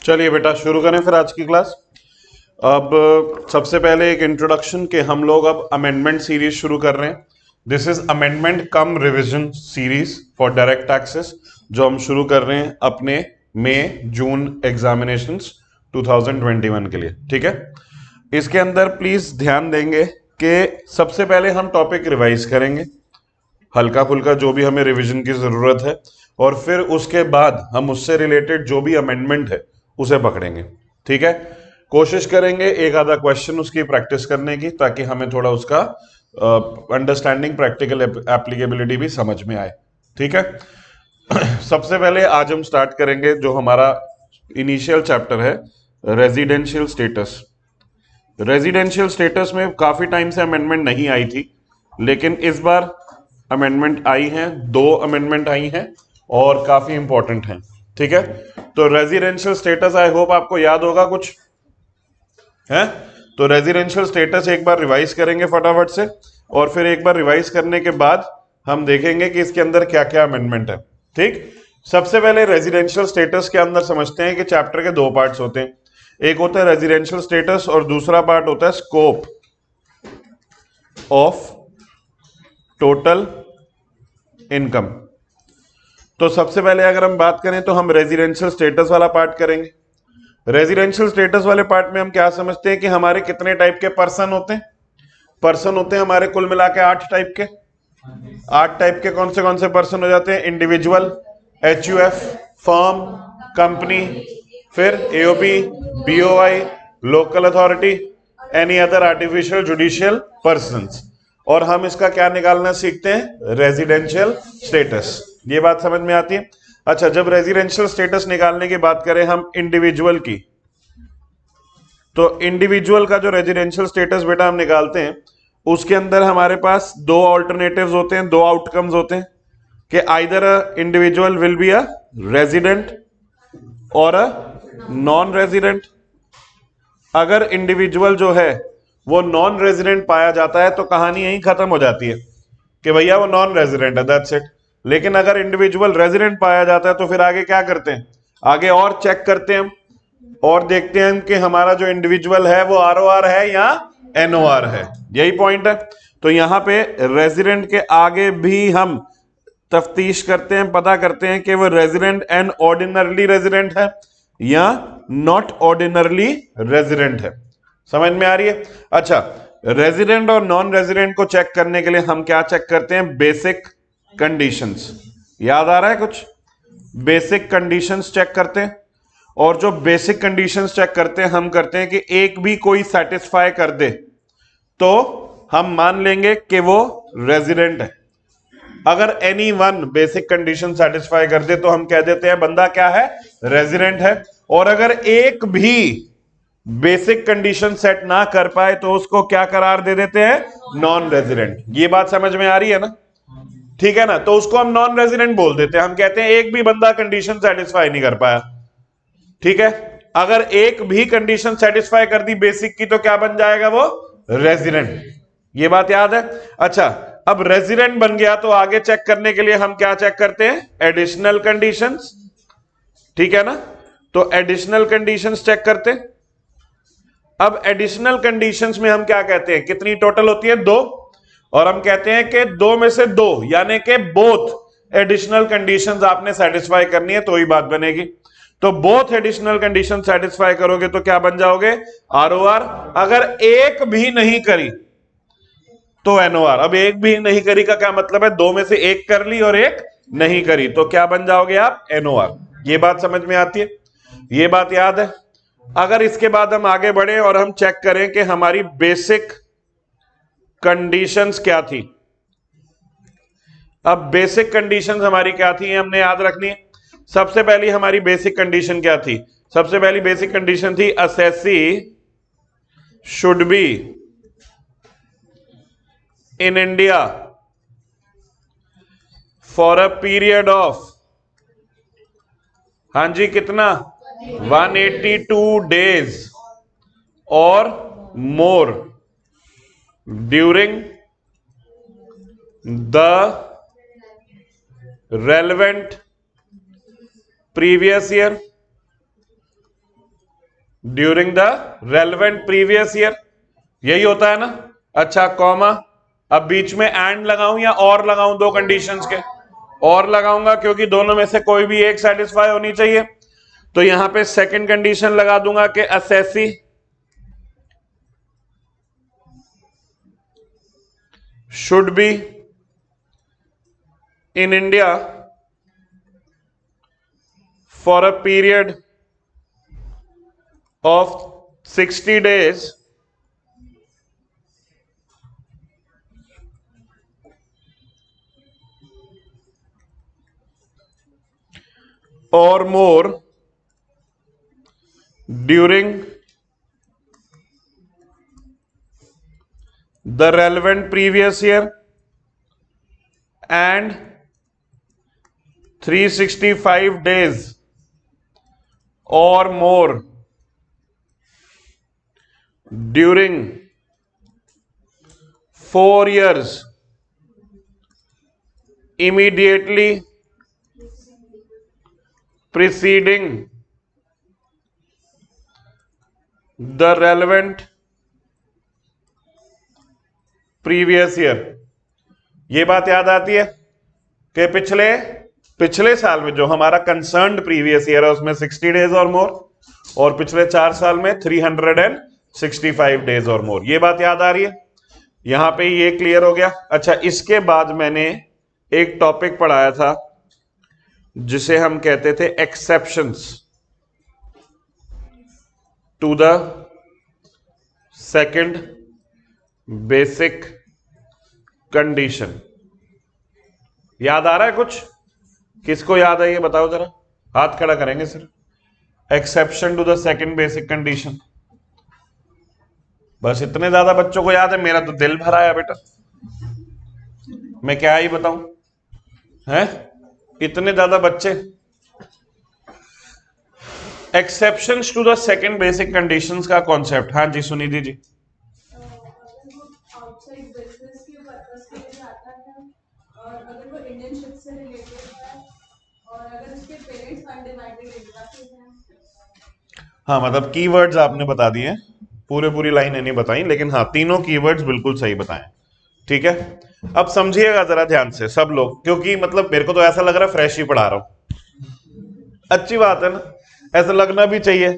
चलिए बेटा शुरू करें फिर आज की क्लास। अब सबसे पहले एक इंट्रोडक्शन के हम लोग अब अमेंडमेंट सीरीज शुरू कर रहे हैं। This is amendment come revision series for direct taxes जो हम शुरू कर रहे हैं अपने मई जून एग्जामिनेशंस 2021 के लिए। ठीक है, इसके अंदर प्लीज ध्यान देंगे कि सबसे पहले हम टॉपिक रिवाइज करेंगे, हल्का फुल्का जो भी हमें रिवीजन की जरूरत है, और फिर उसके बाद हम उससे रिलेटेड जो भी अमेंडमेंट है उसे पकड़ेंगे। ठीक है, कोशिश करेंगे एक आधा क्वेश्चन उसकी प्रैक्टिस करने की ताकि हमें थोड़ा उसका अंडरस्टैंडिंग प्रैक्टिकल एप्लीकेबिलिटी भी समझ में आए। ठीक है, सबसे पहले आज हम स्टार्ट करेंगे जो हमारा इनिशियल चैप्टर है, रेजिडेंशियल स्टेटस। रेजिडेंशियल स्टेटस में काफी टाइम से अमेंडमेंट नहीं आई थी, लेकिन इस बार अमेंडमेंट आई हैं, 2 अमेंडमेंट आई हैं और काफी इंपॉर्टेंट हैं। ठीक है, तो रेजिडेंशियल स्टेटस आई होप आपको याद होगा कुछ है। तो रेजिडेंशियल स्टेटस एक बार रिवाइज करेंगे फटाफट से, और फिर एक बार रिवाइज करने के बाद हम देखेंगे कि इसके अंदर क्या क्या अमेंडमेंट है। ठीक, सबसे पहले रेजिडेंशियल स्टेटस के अंदर समझते हैं कि चैप्टर के 2 पार्ट्स होते हैं। एक होता है रेजिडेंशियल स्टेटस और दूसरा पार्ट होता है स्कोप ऑफ टोटल इनकम। तो सबसे पहले अगर हम बात करें तो हम रेजिडेंशियल स्टेटस वाला पार्ट करेंगे। रेजिडेंशियल स्टेटस वाले पार्ट में हम क्या समझते हैं कि हमारे कितने टाइप के पर्सन होते हैं। पर्सन होते हैं हमारे कुल मिला के 8 टाइप के। 8 टाइप के कौन से पर्सन हो जाते हैं? इंडिविजुअल, एचयूएफ, फर्म, कंपनी, फिर AOP, BOI, local authority, any other artificial judicial persons. और हम इसका क्या निकालना सीखते हैं? Residential status. ये बात समझ में आती है? अच्छा, जब रेजिडेंशियल स्टेटस निकालने की बात करें हम इंडिविजुअल की, तो इंडिविजुअल का जो रेजिडेंशियल स्टेटस बेटा हम निकालते हैं उसके अंदर हमारे पास 2 ऑल्टरनेटिव्स होते हैं, 2 आउटकम्स होते हैं कि either a individual will be a resident or a non resident. अगर इंडिविजुअल जो है वो नॉन रेजिडेंट पाया जाता है तो कहानी यहीं खत्म हो जाती है कि भैया वो नॉन रेजिडेंट है, दैट्स इट। लेकिन अगर इंडिविजुअल रेजिडेंट पाया जाता है तो फिर आगे क्या करते हैं? आगे और चेक करते हैं हम और देखते हैं कि हमारा जो इंडिविजुअल है वो आरओआर है या एनओआर है। यही पॉइंट है। तो यहां पे रेजिडेंट के आगे भी हम तफ्तीश करते हैं, पता करते हैं कि वो रेजिडेंट एंड ऑर्डिनरली रेजिडेंट है या नॉट ऑर्डिनरली रेजिडेंट है। समझ में आ रही है? अच्छा, रेजिडेंट और नॉन रेजिडेंट को चेक करने के लिए हम क्या चेक करते हैं? Basic conditions. याद आ रहा है कुछ? बेसिक कंडीशंस चेक करते हैं, और जो बेसिक कंडीशंस चेक करते हैं हम करते हैं कि एक भी कोई सेटिस्फाई कर दे तो हम मान लेंगे कि वो रेजिडेंट है। अगर any one basic condition satisfy कर दे तो हम कह देते हैं बंदा क्या है? रेजिडेंट है। और अगर एक भी बेसिक कंडीशन सेट ना कर पाए तो उसको क्या करार दे देते हैं? Non resident. ये बात समझ में आ रही है ना? ठीक है ना? तो उसको हम नॉन रेजिडेंट बोल देते हैं। हम कहते हैं एक भी बंदा कंडीशन सेटिस्फाई नहीं कर पाया। ठीक है, अगर एक भी कंडीशन सेटिस्फाई कर दी बेसिक की तो क्या बन जाएगा? वो रेजिडेंट। ये बात याद है? अच्छा, अब रेजिडेंट बन गया तो आगे चेक करने के लिए हम क्या चेक करते हैं? Additional conditions. ठीक है ना? तो एडिशनल कंडीशंस चेक करते हैं। अब एडिशनल कंडीशंस में हम क्या कहते हैं? कितनी टोटल होती है? 2। और हम कहते हैं कि 2 में से 2 यानी कि बोथ एडिशनल कंडीशंस आपने सेटिस्फाई करनी है तो ही बात बनेगी। तो बोथ एडिशनल कंडीशन सेटिस्फाई करोगे तो क्या बन जाओगे? आरओआर। अगर एक भी नहीं करी तो एनओआर। अब एक भी नहीं करी का क्या मतलब है? 2 में से 1 कर ली और 1 नहीं करी तो क्या बन जाओगे आप? एनओआर। ये बात समझ में आती है? ये बात याद है? अगर इसके बाद हम आगे बढ़े और हम चेक करें कि हमारी बेसिक कंडीशंस क्या थी। अब बेसिक कंडीशंस हमारी क्या थी हमने याद रखनी है। सबसे पहली हमारी बेसिक कंडीशन क्या थी? सबसे पहली बेसिक कंडीशन थी assessee should be in India for a period of, हां जी कितना? 182 days or more during the relevant previous year. During the relevant previous year, यही होता है ना। अच्छा, कॉमा, अब बीच में एंड लगाऊं या और लगाऊं, दो कंडीशंस के और लगाऊंगा क्योंकि दोनों में से कोई भी एक सेटिस्फाई होनी चाहिए। तो यहां पे सेकंड कंडीशन लगा दूंगा कि assessee should be in India for a period of 60 days or more during the relevant previous year and 365 days or more during 4 years immediately preceding the relevant previous year। ये बात याद आती है कि पिछले साल में जो हमारा कंसर्न्ड प्रीवियस ईयर है उसमें 60 डेज और मोर, और पिछले 4 साल में 365 डेज और मोर। ये बात याद आ रही है, यहां पे ये क्लियर हो गया। अच्छा, इसके बाद मैंने एक टॉपिक पढ़ाया था जिसे हम कहते थे exceptions to the second basic condition. याद आ रहा है कुछ? किसको याद है ये बताओ जरा, हाथ खड़ा करेंगे सिर्फ। Exception to the second basic condition, बस इतने ज्यादा बच्चों को याद है, मेरा तो दिल भरा है बेटा, मैं क्या ही बताऊं, हैं इतने ज्यादा बच्चे। Exceptions to the second basic conditions का कॉन्सेप्ट, हाँ जी सुनिधि जी। हाँ, मतलब कीवर्ड्स आपने बता दिए, पूरी लाइनें नहीं बताई, लेकिन हाँ तीनों कीवर्ड्स बिल्कुल सही बताएं। ठीक है, अब समझिएगा जरा ध्यान से सब लोग, क्योंकि मतलब मेरे को तो ऐसा लग रहा है फ्रेश ही पढ़ा रहा हूं। अच्छी बात है ना, ऐसा लगना भी चाहिए।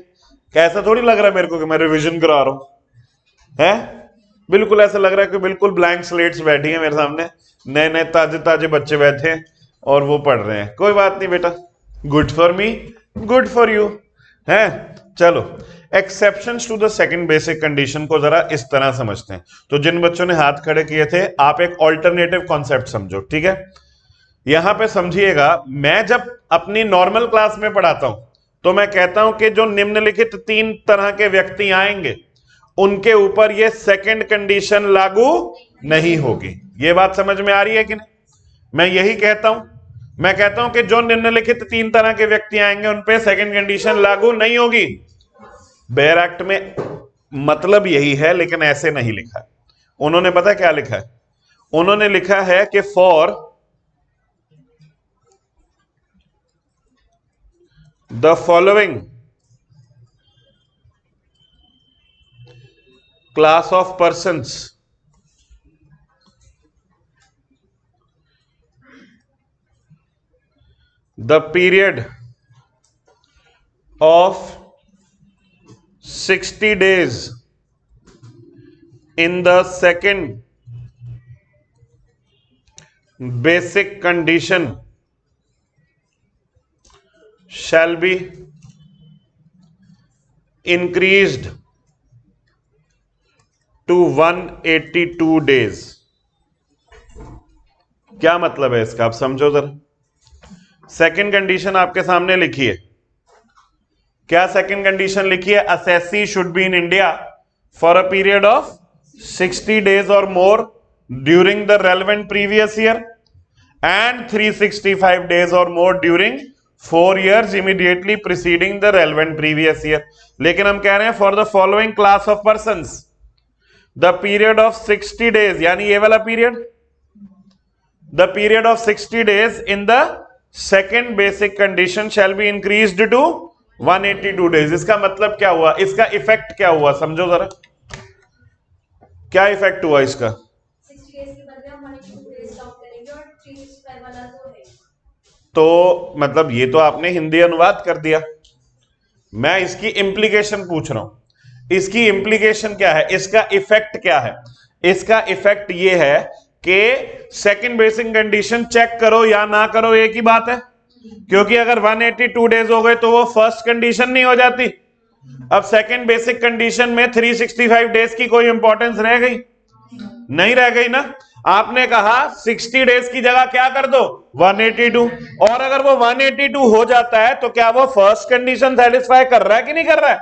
कैसा थोड़ी लग रहा है मेरे को कि मैं रिवीजन करा रहा हूं, है बिल्कुल ऐसा लग रहा है कि बिल्कुल ब्लैंक स्लेट्स बैठी हैं मेरे सामने, नए नए ताजे बच्चे बैठे हैं और वो पढ़ रहे हैं। कोई बात नहीं बेटा, good for me, good for you, है। चलो, exceptions to the second basic condition को जरा इस तरह समझते हैं। तो जिन बच्चों ने हाथ खड़े किए थे, आप एक ऑल्टरनेटिव कॉन्सेप्ट समझो, ठीक है। यहां पे समझिएगा, मैं जब अपनी नॉर्मल क्लास में पढ़ाता हूं तो मैं कहता हूं कि जो निम्नलिखित 3 तरह के व्यक्ति आएंगे उनके ऊपर ये सेकंड कंडीशन लागू नहीं होगी। ये बात समझ में आ रही है कि नहीं? मैं यही कहता हूं, मैं कहता हूं कि जो निम्नलिखित 3 तरह के व्यक्ति आएंगे उन पे सेकंड कंडीशन लागू नहीं होगी। बेयर एक्ट में मतलब यही है, लेकिन ऐसे नहीं लिखा है उन्होंने। पता क्या लिखा है? उन्होंने लिखा है कि for the following class of persons the period of 60 days in the second basic condition shall be increased to 182 days। क्या मतलब है इसका, आप समझो जरा। सेकंड कंडीशन आपके सामने लिखी है, क्या सेकंड कंडीशन लिखी है? Assessee should be in India for a period of 60 days or more during the relevant previous year and 365 days or more during 4 years immediately preceding the relevant previous year। लेकिन हम कह रहे हैं for the following class of persons the period of 60 days, यानी ये वाला period, the period of 60 days in the second basic condition shall be increased to 182 days. इसका मतलब क्या हुआ, इसका इफेक्ट क्या हुआ, समझो जरा, क्या इफेक्ट हुआ इसका। 60 डेज के बदले हम 182 डेज काउंट करेंगे और 365 वाला तो मतलब ये तो आपने हिंदी अनुवाद कर दिया, मैं इसकी इंप्लीकेशन पूछ रहा हूं। इसकी इंप्लीकेशन क्या है, इसका इफेक्ट क्या है। इसका इफेक्ट ये है कि सेकंड बेसिक कंडीशन चेक करो या ना करो एक ही बात है, क्योंकि अगर 182 डेज हो गए तो वो फर्स्ट कंडीशन नहीं हो जाती। अब सेकंड बेसिक कंडीशन में 365 डेज की कोई इंपॉर्टेंस रह गई, नहीं रह गई ना। आपने कहा 60 डेज की जगह क्या कर दो 182, और अगर वो 182 हो जाता है तो क्या वो फर्स्ट कंडीशन सेटिस्फाई कर रहा है कि नहीं कर रहा है,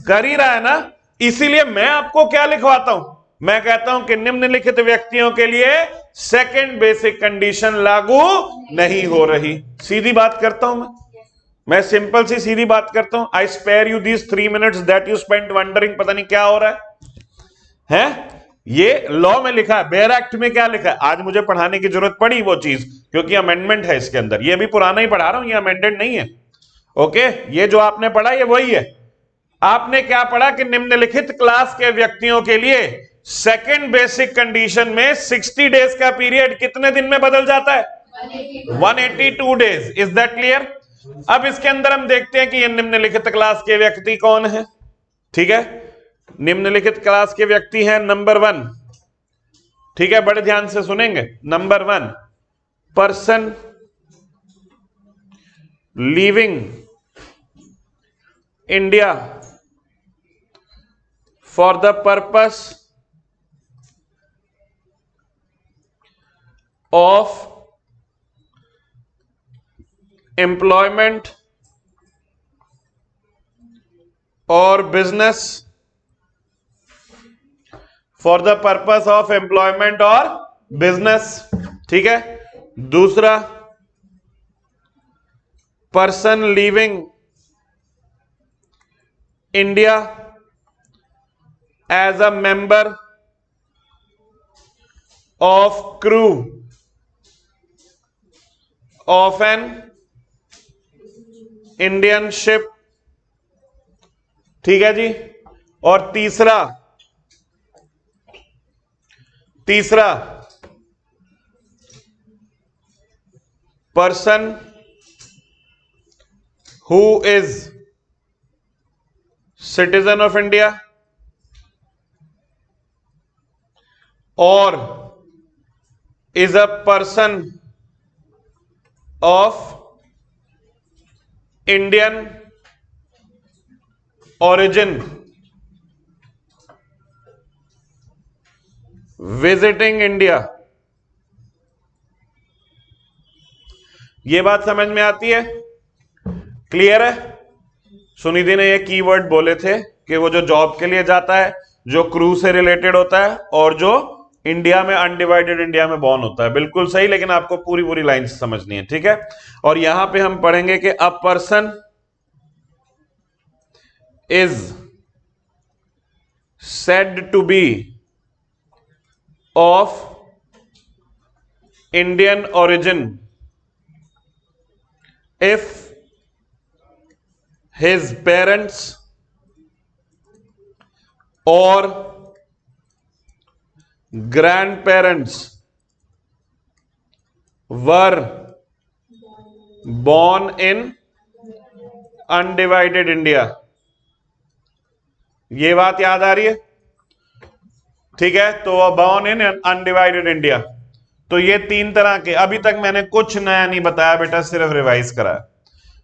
कर ही रहा है ना। इसीलिए मैं आपको क्या लिखवाता हूं, मैं कहता हूं कि निम्नलिखित व्यक्तियों के लिए सेकंड बेसिक कंडीशन लागू नहीं हो रही। सीधी बात करता हूं मैं सिंपल सी सीधी बात करता हूं। I spare you these 3 minutes that you spent wondering पता नहीं क्या हो रहा है? ये लॉ में लिखा है, बेयर एक्ट में क्या लिखा है। आज मुझे पढ़ाने की जरूरत पड़ी वो चीज, क्योंकि अमेंडमेंट है इसके अंदर। ये भी पुराना ही पढ़ा रहा हूं, ये अमेंडेड नहीं है। ओके, ये जो आपने पढ़ा ये वही है। आपने क्या पढ़ा कि निम्नलिखित क्लास के व्यक्तियों के लिए सेकंड बेसिक कंडीशन में 60 डेज का पीरियड कितने दिन में बदल जाता है, 182 डेज। Is that clear. अब इसके अंदर हम देखते हैं कि ये निम्नलिखित क्लास के व्यक्ति कौन है। ठीक है, निम्नलिखित क्लास के व्यक्ति हैं नंबर 1, ठीक है, बड़े ध्यान से सुनेंगे। Number 1, person leaving India for the purpose of employment or business, for the purpose of employment or business. ठीक है, दूसरा, person leaving India as a member of crew of an Indian ship. ठीक है जी। और तीसरा person who is citizen of India or is a person of Indian origin visiting India। ये बात समझ में आती है, क्लियर है। सुनिधि ने ये कीवर्ड बोले थे कि वो जो जॉब के लिए जाता है, जो क्रू से रिलेटेड होता है, और जो इंडिया में अनडिवाइडेड इंडिया में बॉर्न होता है। बिल्कुल सही, लेकिन आपको पूरी पूरी लाइन समझनी है। ठीक है, और यहां पे हम पढ़ेंगे कि a person is said to be of Indian origin if his parents or grandparents were born in undivided India। ये बात याद आ रही है, ठीक है। तो बॉर्न इन अनडिवाइडेड इंडिया। तो ये 3 तरह के, अभी तक मैंने कुछ नया नहीं बताया बेटा, सिर्फ रिवाइज कराया।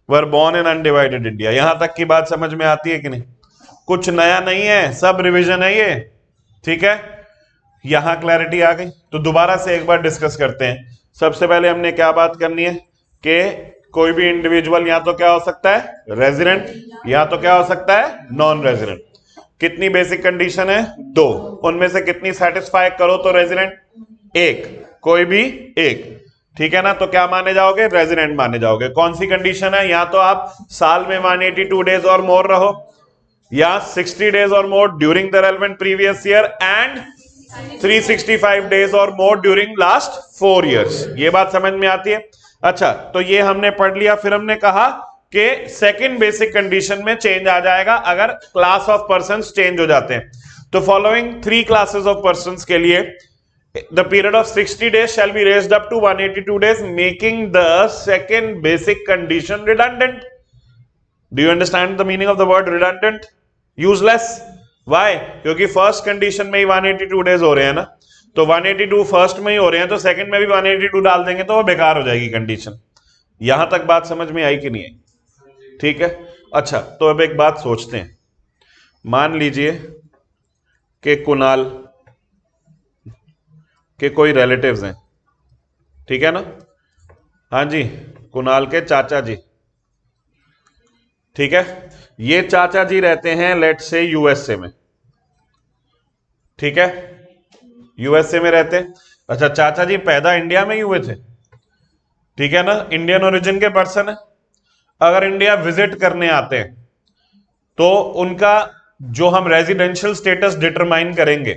Were born in undivided India, यहां तक की बात समझ में आती है कि नहीं? कुछ नया नहीं है, सब रिवीजन है ये। ठीक है, यहां क्लैरिटी आ गई। तो दोबारा से एक बार डिस्कस करते हैं। सबसे पहले हमने क्या बात करनी है कि कोई भी इंडिविजुअल या तो क्या हो सकता है रेजिडेंट, या तो क्या हो सकता है नॉन रेजिडेंट। कितनी बेसिक कंडीशन है? 2। उनमें से कितनी सेटिस्फाई करो तो रेजिडेंट? 1, कोई भी एक। ठीक है ना, तो क्या माने जाओगे? रेजिडेंट माने जाओगे। कौन सी कंडीशन है? या तो आप साल में 182 डेज और मोर रहो, या 60 days or more during the relevant previous year, and 365 days or more during last 4 years. ये बात समझ में आती है? अच्छा, तो ये हमने पढ़ लिया। फिर हमने कहा कि सेकंड बेसिक कंडीशन में चेंज आ जाएगा अगर क्लास ऑफ पर्संस चेंज हो जाते हैं। तो फॉलोइंग 3 क्लासेस ऑफ पर्संस के लिए the period of 60 days shall be raised up to 182 days, making the second basic condition redundant. Do you understand the meaning of the word redundant? Useless. Why? क्योंकि first condition में ही 182 days हो रहे हैं ना, तो 182 फर्स्ट में ही हो रहे हैं, तो सेकंड में भी 182 डाल देंगे तो वो बेकार हो जाएगी कंडीशन। यहां तक बात समझ में आई कि नहीं आई? ठीक है। अच्छा, तो अब एक बात सोचते हैं। मान लीजिए कि कुणाल के कोई रिलेटिव्स हैं, ठीक है ना? हाँ जी, कुणाल के चाचा जी, ठीक है। ये चाचा जी रहते हैं लेट्स से यूएसए में, ठीक है, यूएसए में रहते हैं। अच्छा, चाचा जी पैदा इंडिया में ही हुए थे, ठीक है ना, इंडियन ओरिजिन के पर्सन है। अगर इंडिया विजिट करने आते हैं तो उनका जो हम रेजिडेंशियल स्टेटस डिटरमाइन करेंगे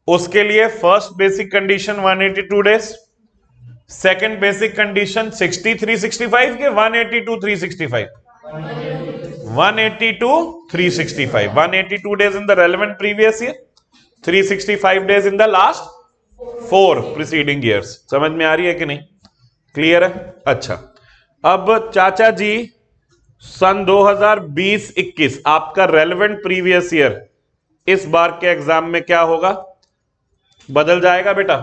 उसके लिए first basic condition 182 days, second basic condition 63 65 के 182 365 182 365 182 days in the relevant previous year, 365 days in the last 4 preceding years। समझ में आ रही है कि नहीं? क्लियर है? अच्छा, अब चाचा जी सन 2020-21 आपका रेलेवेंट प्रीवियस ईयर इस बार के एग्जाम में क्या होगा? बदल जाएगा बेटा,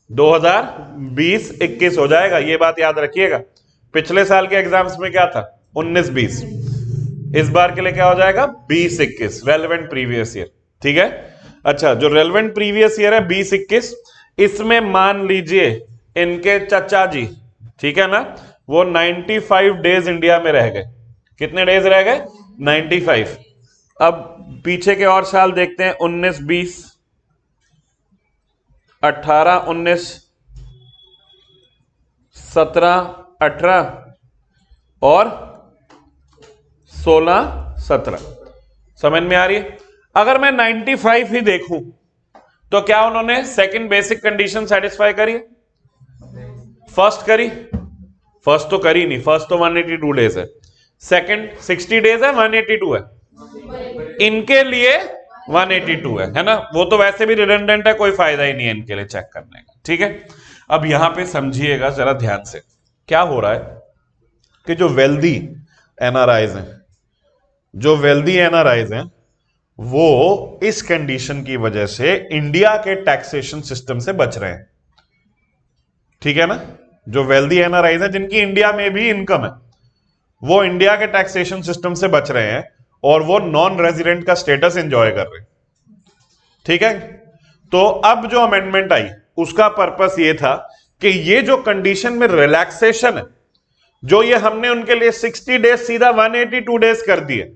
2020-21 हो जाएगा। ये बात याद रखिएगा। पिछले साल के एग्जाम्स में क्या था? 19-20। इस बार के लिए क्या हो जाएगा? 20-21 रेलेवेंट प्रीवियस ईयर, ठीक है। अच्छा, जो रेलेवेंट प्रीवियस ईयर है 20-21, इसमें मान लीजिए इनके चचा जी, ठीक है ना, वो 95 डेज इंडिया में रह गए। कितने डेज रह गए? 95। अब पीछे के और साल देखते हैं, 19-20, 18-19, 17-18 और 16-17। समझ में आ रही है? अगर मैं 95 ही देखूं तो क्या उन्होंने सेकंड बेसिक कंडीशन सेटिस्फाई करी? फर्स्ट करी? फर्स्ट तो करी नहीं, फर्स्ट तो 182 डेज है, सेकंड 60 डेज है, 182 है, इनके लिए 182 है ना? वो तो वैसे भी रिडंडेंट है, कोई फायदा ही नहीं है इनके लिए चेक करने का, ठीक है। अब यहां पे समझिएगा जरा ध्यान से, क्या हो रहा है कि जो वेल्दी एनआरआईज हैं, जो वेल्दी एनआरआईज हैं, वो इस कंडीशन की वजह से इंडिया के टैक्सेशन सिस्टम से बच रहे हैं, ठीक है ना। जो वेल्दी एनआरआईज हैं जिनकी इंडिया में भी इनकम है, वो इंडिया के टैक्सेशन सिस्टम से बच रहे हैं और वो नॉन रेजिडेंट का स्टेटस एंजॉय कर रहे हैं, ठीक है। तो अब जो अमेंडमेंट आई उसका पर्पस ये था कि ये जो कंडीशन में रिलैक्सेशन है, जो ये हमने उनके लिए 60 डेज सीधा 182 डेज कर दिए,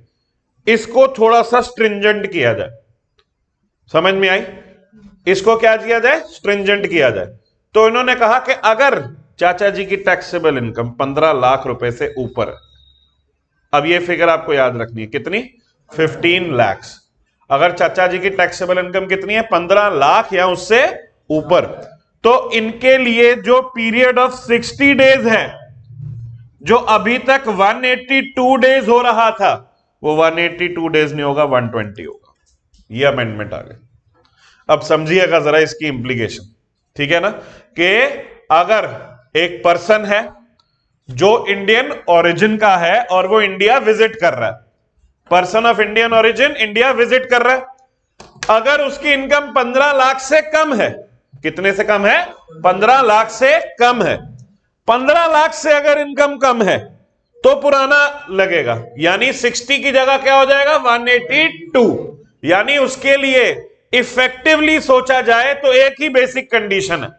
इसको थोड़ा सा स्ट्रिंजेंट किया जाए। समझ में आई? इसको क्या किया जाए? स्ट्रिंजेंट किया जाए। तो इन्होंने कहा कि अगर चाचा जी की टैक्सेबल इनकम 15 लाख रुपए से ऊपर है, अब ये फिगर आपको याद रखनी है, कितनी? 15 लाख। अगर चाचा जी की टैक्सेबल इनकम कितनी है? 15 लाख या उससे ऊपर, तो इनके लिए जो पीरियड ऑफ 60 डेज है, जो अभी तक 182 डेज हो रहा था, वो 182 डेज नहीं होगा, 120 होगा। ये अमेंडमेंट आ गया। अब समझिएगा जरा इसकी इंप्लीकेशन, ठीक है ना, कि अगर एक पर्सन है जो इंडियन ओरिजिन का है और वो इंडिया विजिट कर रहा है, person of Indian origin India visit कर रहा है, अगर उसकी इनकम 15 लाख से कम है, कितने से कम है? 15 लाख से कम है। 15 लाख से अगर इनकम कम है तो पुराना लगेगा, यानी 60 की जगह क्या हो जाएगा? 182। यानी उसके लिए इफेक्टिवली सोचा जाए तो एक ही बेसिक कंडीशन है।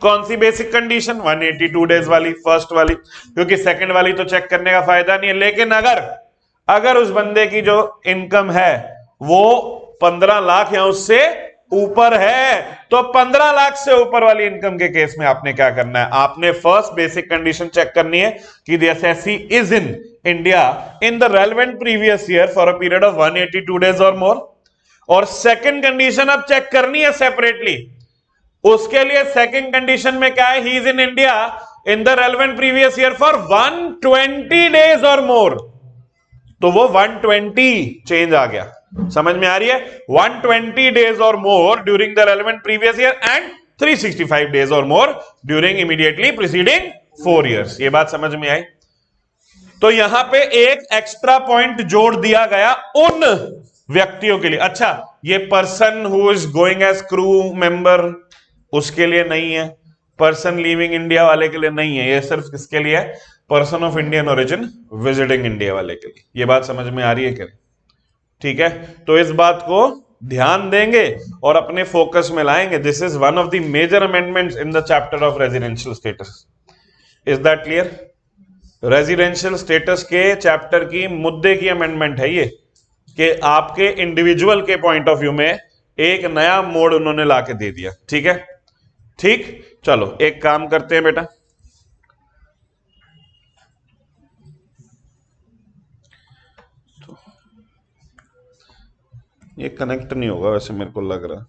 कौन सी बेसिक कंडीशन? 182 डेज वाली, फर्स्ट वाली, क्योंकि सेकंड वाली तो चेक करने का फायदा नहीं है। लेकिन अगर उस बंदे की जो इनकम है वो 15 लाख या उससे ऊपर है, तो 15 लाख से ऊपर वाली इनकम के केस में आपने क्या करना है? आपने फर्स्ट बेसिक कंडीशन चेक करनी है कि the assessee is in India in the relevant previous year for a period of 182 days or more. और सेकंड कंडीशन अब चेक करनी है सेपरेटली। उसके लिए सेकंड कंडीशन में क्या है? He is in India in the relevant previous year for 120 days or मोर, तो वो 120 चेंज आ गया, समझ में आ रही है? 120 days or more during the relevant previous year and 365 days or more during immediately preceding 4 years. ये बात समझ में आई? तो यहां पे एक एक्स्ट्रा पॉइंट जोड़ दिया गया उन व्यक्तियों के लिए। अच्छा, ये person who is going as crew member उसके लिए नहीं है, पर्सन लीविंग इंडिया वाले के लिए नहीं है, ये सिर्फ किसके लिए है? Person of Indian origin visiting India वाले के लिए। ये बात समझ में आ रही है क्या? ठीक है, तो इस बात को ध्यान देंगे और अपने फोकस में लाएंगे। This is one of the major amendments in the chapter of residential status. Is that clear? Residential status के चैप्टर की मुद्दे की अमेंडमेंट है ये, कि आपके इंडिविजुअल के पॉइंट ऑफ व्यू में एक नया मोड उन्होंने लाके दे दिया। ठीक है, ठीक, चलो एक काम करते हैं बेटा, ये कनेक्ट नहीं होगा वैसे मेरे को लग रहा।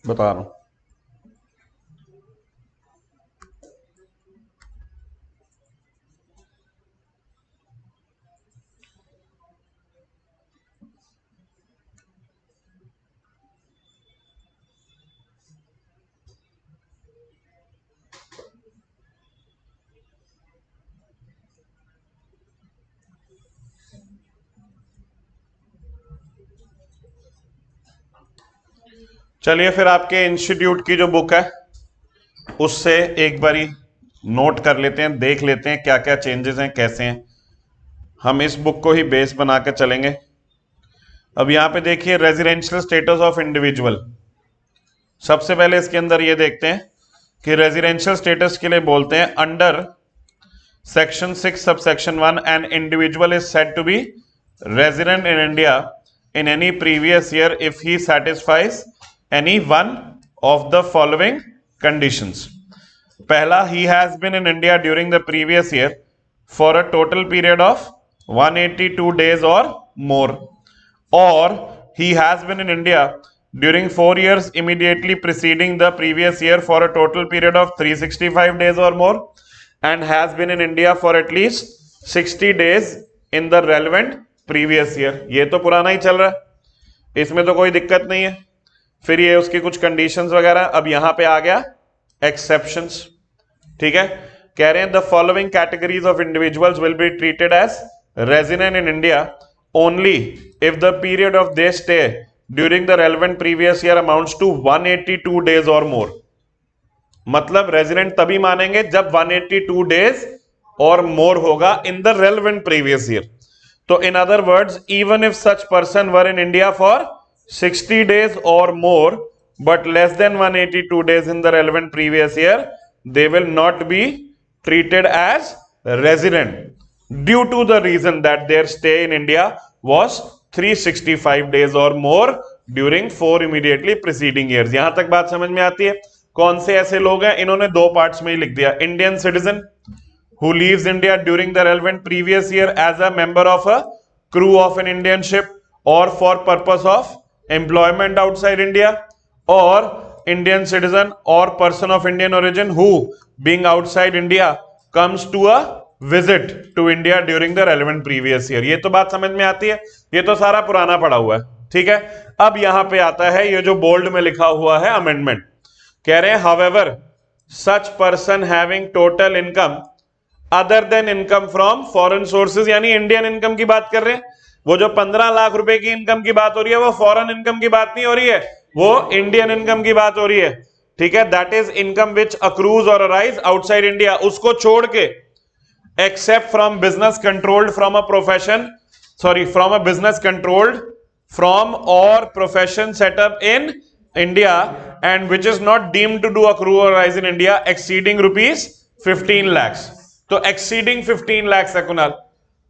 बता रहा हूं। चलिए फिर आपके इंस्टीट्यूट की जो बुक है उससे एक बारी नोट कर लेते हैं, देख लेते हैं क्या क्या चेंजेस हैं, कैसे हैं। हम इस बुक को ही बेस बना के चलेंगे। अब यहां पे देखिए रेजिडेंशियल स्टेटस ऑफ इंडिविजुअल। सबसे पहले इसके अंदर ये देखते हैं कि रेजिडेंशियल स्टेटस के लिए बोलते हैं under section 6 sub section 1 an individual is said to be resident in India in any previous year if he satisfies any one of the following conditions. पहला, he has been in India during the previous year for a total period of 182 days or more, or he has been in India during 4 years immediately preceding the previous year for a total period of 365 days or more, and has been in India for at least 60 days in the relevant previous year. ये तो पुराना ही चल रहा है, इसमें तो कोई दिक्कत नहीं है। फिर ये उसकी कुछ कंडीशंस वगैरह। अब यहां पे आ गया एक्सेप्शंस। ठीक है, कह रहे हैं the following categories of individuals will be treated as resident in India only if the period of their stay during the relevant previous year amounts to 182 days or more. मतलब रेजिडेंट तभी मानेंगे जब 182 days or मोर होगा इन the relevant previous year. तो in other words, even if such person were in India for 60 days or more, but less than 182 days in the relevant previous year, they will not be treated as resident due to the reason that their stay in India was 365 days or more during 4 immediately preceding years. यहां तक बात समझ में आती है? कौन से ऐसे लोग हैं? इन्होंने दो पार्ट्स में ही लिख दिया। Indian citizen who leaves India during the relevant previous year as a member of a crew of an Indian ship or for purpose of employment outside India, or Indian citizen or person of Indian origin who, being outside India, comes to a visit to India during the relevant previous year। ये तो बात समझ में आती है, ये तो सारा पुराना पड़ा हुआ है। ठीक है, अब यहां पे आता है ये जो बोल्ड में लिखा हुआ है अमेंडमेंट। कह रहे हैं however such person having total income other than income from foreign sources, यानी इंडियन इनकम की बात कर रहे हैं, वो जो 15 लाख रुपए की इनकम की बात हो रही है वो फॉरेन इनकम की बात नहीं हो रही है, वो इंडियन इनकम की बात हो रही है, ठीक है। That is income which accrues or arise outside India, उसको छोड़ के, except from business controlled from a profession, sorry from a business controlled from or profession setup in India and which is not deemed to do accrue or arise in India exceeding ₹15 lakhs। तो exceeding 15 lakhs है कुणाल,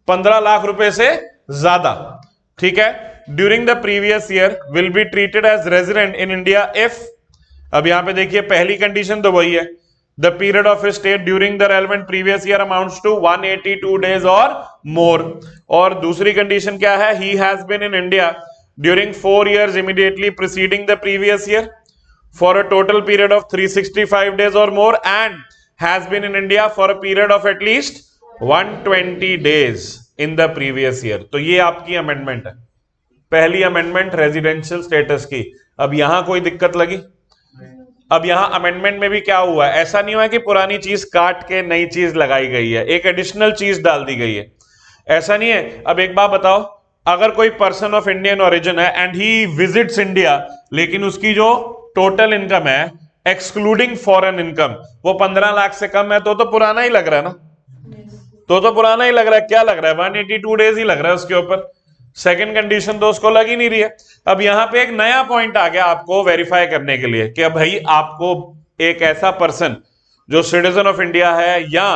15 लाख रुपए से ज्यादा, ठीक है। During the previous year will be treated as resident in India if, अब यहां पे देखिए पहली कंडीशन तो वही है, the period of stay during the relevant previous year amounts to 182 days or more. और दूसरी कंडीशन क्या है, he has been in India during 4 years immediately preceding the previous year for a total period of 365 days or more and has been in India for a period of at least 120 days in the previous year। तो ये आपकी amendment है, पहली amendment residential status की। अब यहां कोई दिक्कत लगी? अब यहां अमेंडमेंट में भी क्या हुआ है, ऐसा नहीं हुआ है कि पुरानी चीज काट के नई चीज लगाई गई है, एक एडिशनल चीज डाल दी गई है, ऐसा नहीं है। अब एक बात बताओ, अगर कोई पर्सन ऑफ इंडियन ओरिजिन है एंड ही विजिट्स इंडिया, लेकिन उसकी जो टोटल इनकम है एक्सक्लूडिंग फॉरेन इनकम वो 15 लाख से कम है, तो पुराना ही लग रहा है ना, तो पुराना ही लग रहा है। क्या लग रहा है, 182 डेज ही लग रहा है उसके ऊपर, सेकंड कंडीशन तो उसको लग ही नहीं रही है। अब यहां पे एक नया पॉइंट आ गया आपको वेरीफाई करने के लिए कि भाई आपको एक ऐसा पर्सन जो सिटीजन ऑफ इंडिया है या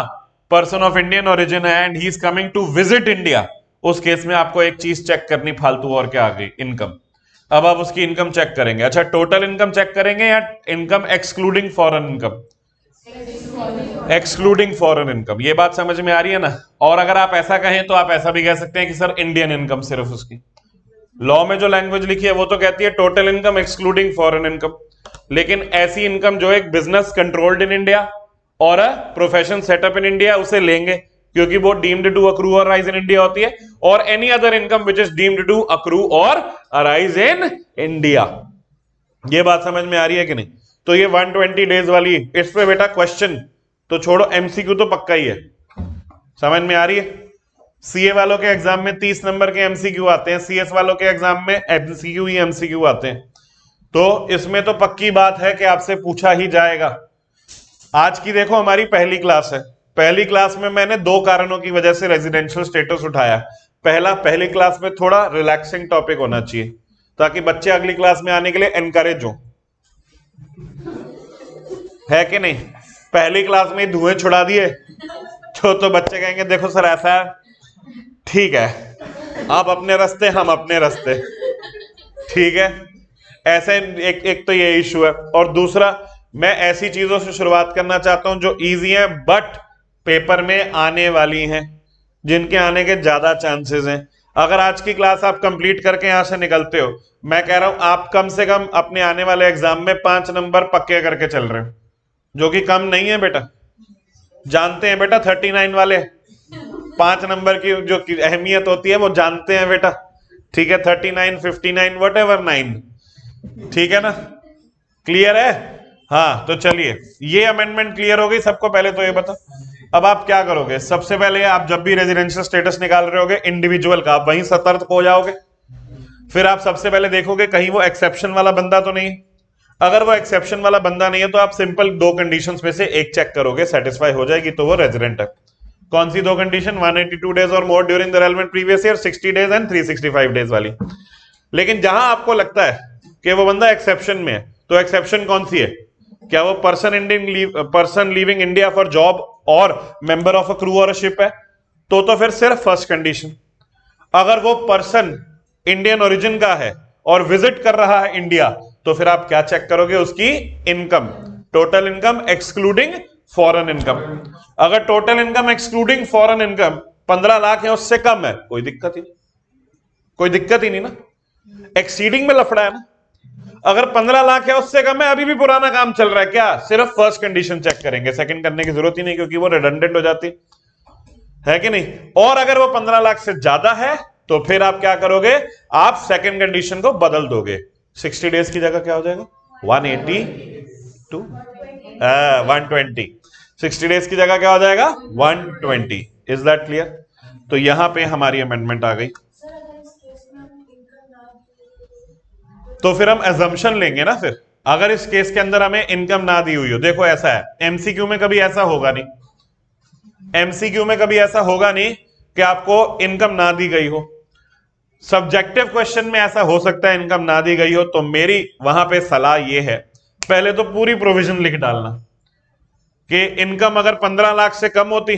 पर्सन ऑफ इंडियन ओरिजिन है and he is coming to visit India, उस केस में आपको एक चीज चेक करनी फालतू और क्या आ गई, इनकम। अब आप उसकी इनकम चेक करेंगे, अच्छा टोटल इनकम चेक करेंगे या income excluding foreign income? Excluding foreign income. ये बात समझ में आ रही है ना। और अगर आप ऐसा कहें तो आप ऐसा भी कह सकते हैं कि सर इंडियन इनकम सिर्फ उसकी, लॉ में जो लैंग्वेज लिखी है वो तो कहती है total income excluding foreign income, लेकिन ऐसी इनकम जो एक business controlled in India or a profession setup in India उसे लेंगे, क्योंकि वो deemed to accrue or arise in India होती है, और any other income which is deemed to accrue or arise in India. ये बात समझ में आ रही है कि नहीं? तो ये 120 डेज वाली, इस पे बेटा क्वेश्चन तो छोड़ो, एमसीक्यू तो पक्का ही है, समझ में आ रही है। सीए वालों के एग्जाम में 30 नंबर के एमसीक्यू आते हैं, सीएस वालों के एग्जाम में एमसीक्यू ही एमसीक्यू आते हैं, तो इसमें तो पक्की बात है कि आपसे पूछा ही जाएगा। आज की देखो हमारी पहली क्लास है, पहली क्लास में मैंने 2 कारणों की वजह से रेजिडेंशियल स्टेटस उठाया। पहला, पहली क्लास में थोड़ा रिलैक्सिंग टॉपिक होना चाहिए ताकि बच्चे अगली क्लास में आने के लिए एनकरेज हो, है कि नहीं? पहली क्लास में धुएं छुड़ा दिए तो बच्चे कहेंगे देखो सर ऐसा है, ठीक है आप अपने रास्ते हम अपने रास्ते, ठीक है। ऐसे एक तो ये इशू है, और दूसरा मैं ऐसी चीजों से शुरुआत करना चाहता हूं जो इजी हैं बट पेपर में आने वाली हैं, जिनके आने के ज्यादा चांसेस हैं। अगर आज की क्लास आप कंप्लीट करके यहां से निकलते हो, मैं कह रहा हूं आप कम से कम अपने आने वाले एग्जाम में 5 नंबर पक्के करके चल रहे हो, जो कि कम नहीं है बेटा। जानते हैं बेटा 39 वाले 5 नंबर की जो अहमियत होती है वो जानते हैं बेटा, ठीक है। 39, 59 वट एवर 9, ठीक है ना, क्लियर है? हाँ तो चलिए, ये अमेंडमेंट क्लियर हो गई सबको। पहले तो ये बता, अब आप क्या करोगे? सबसे पहले आप जब भी रेजिडेंशियल स्टेटस निकाल रहे होगे इंडिविजुअल का, आप वहीं सतर्क हो जाओगे। फिर आप सबसे पहले देखोगे कहीं वो एक्सेप्शन वाला बंदा तो नहीं। अगर वो एक्सेप्शन वाला बंदा नहीं है तो आप सिंपल 2 कंडीशंस में से एक चेक करोगे, सेटिस्फाई हो जाएगी तो वो रेजिडेंट है। कौन सी 2 condition? 182 days or more during the relevant previous year, 60 days and 365 days वाली। लेकिन जहां आपको लगता है कि वो बंदा एक्सेप्शन में है, तो एक्सेप्शन कौन सी है? क्या वो person living India for job और मेंबर ऑफ अ क्रू और अ शिप है? तो फिर सिर्फ फर्स्ट कंडीशन। अगर वो पर्सन इंडियन ओरिजिन का है और विजिट कर रहा है इंडिया, तो फिर आप क्या चेक करोगे? उसकी income, total income excluding foreign income. अगर total income excluding foreign income 15 lakh है, उससे कम है, कोई दिक्कत ही नहीं, कोई दिक्कत ही नहीं ना। एक्सीडिंग में लफड़ा है ना। अगर 15 लाख है उससे कम है, अभी भी पुराना काम चल रहा है, क्या सिर्फ फर्स्ट कंडीशन चेक करेंगे, सेकंड करने की जरूरत ही नहीं, क्योंकि वो रिडंडेंट हो जाती है कि नहीं। और अगर वो 15 लाख से ज्यादा है तो फिर आप क्या करोगे? आप सेकंड कंडीशन को बदल दोगे, 60 डेज की जगह क्या हो जाएगा? 120। 60 डेज की जगह क्या हो जाएगा? 120। Is that clear? तो यहां पे हमारी अमेंडमेंट आ गई। सर अगर इसके तो फिर हम एजम्पशन लेंगे ना। फिर अगर इस केस के अंदर हमें इनकम ना दी हुई हो, देखो ऐसा है, एमसीक्यू में कभी ऐसा होगा नहीं, एमसीक्यू में कभी ऐसा होगा नहीं कि आपको इनकम ना दी गई हो। सब्जेक्टिव क्वेश्चन में ऐसा हो सकता है इनकम ना दी गई हो, तो मेरी वहां पे सलाह ये है, पहले तो पूरी प्रोविजन लिख डालना कि इनकम अगर 15 लाख से कम होती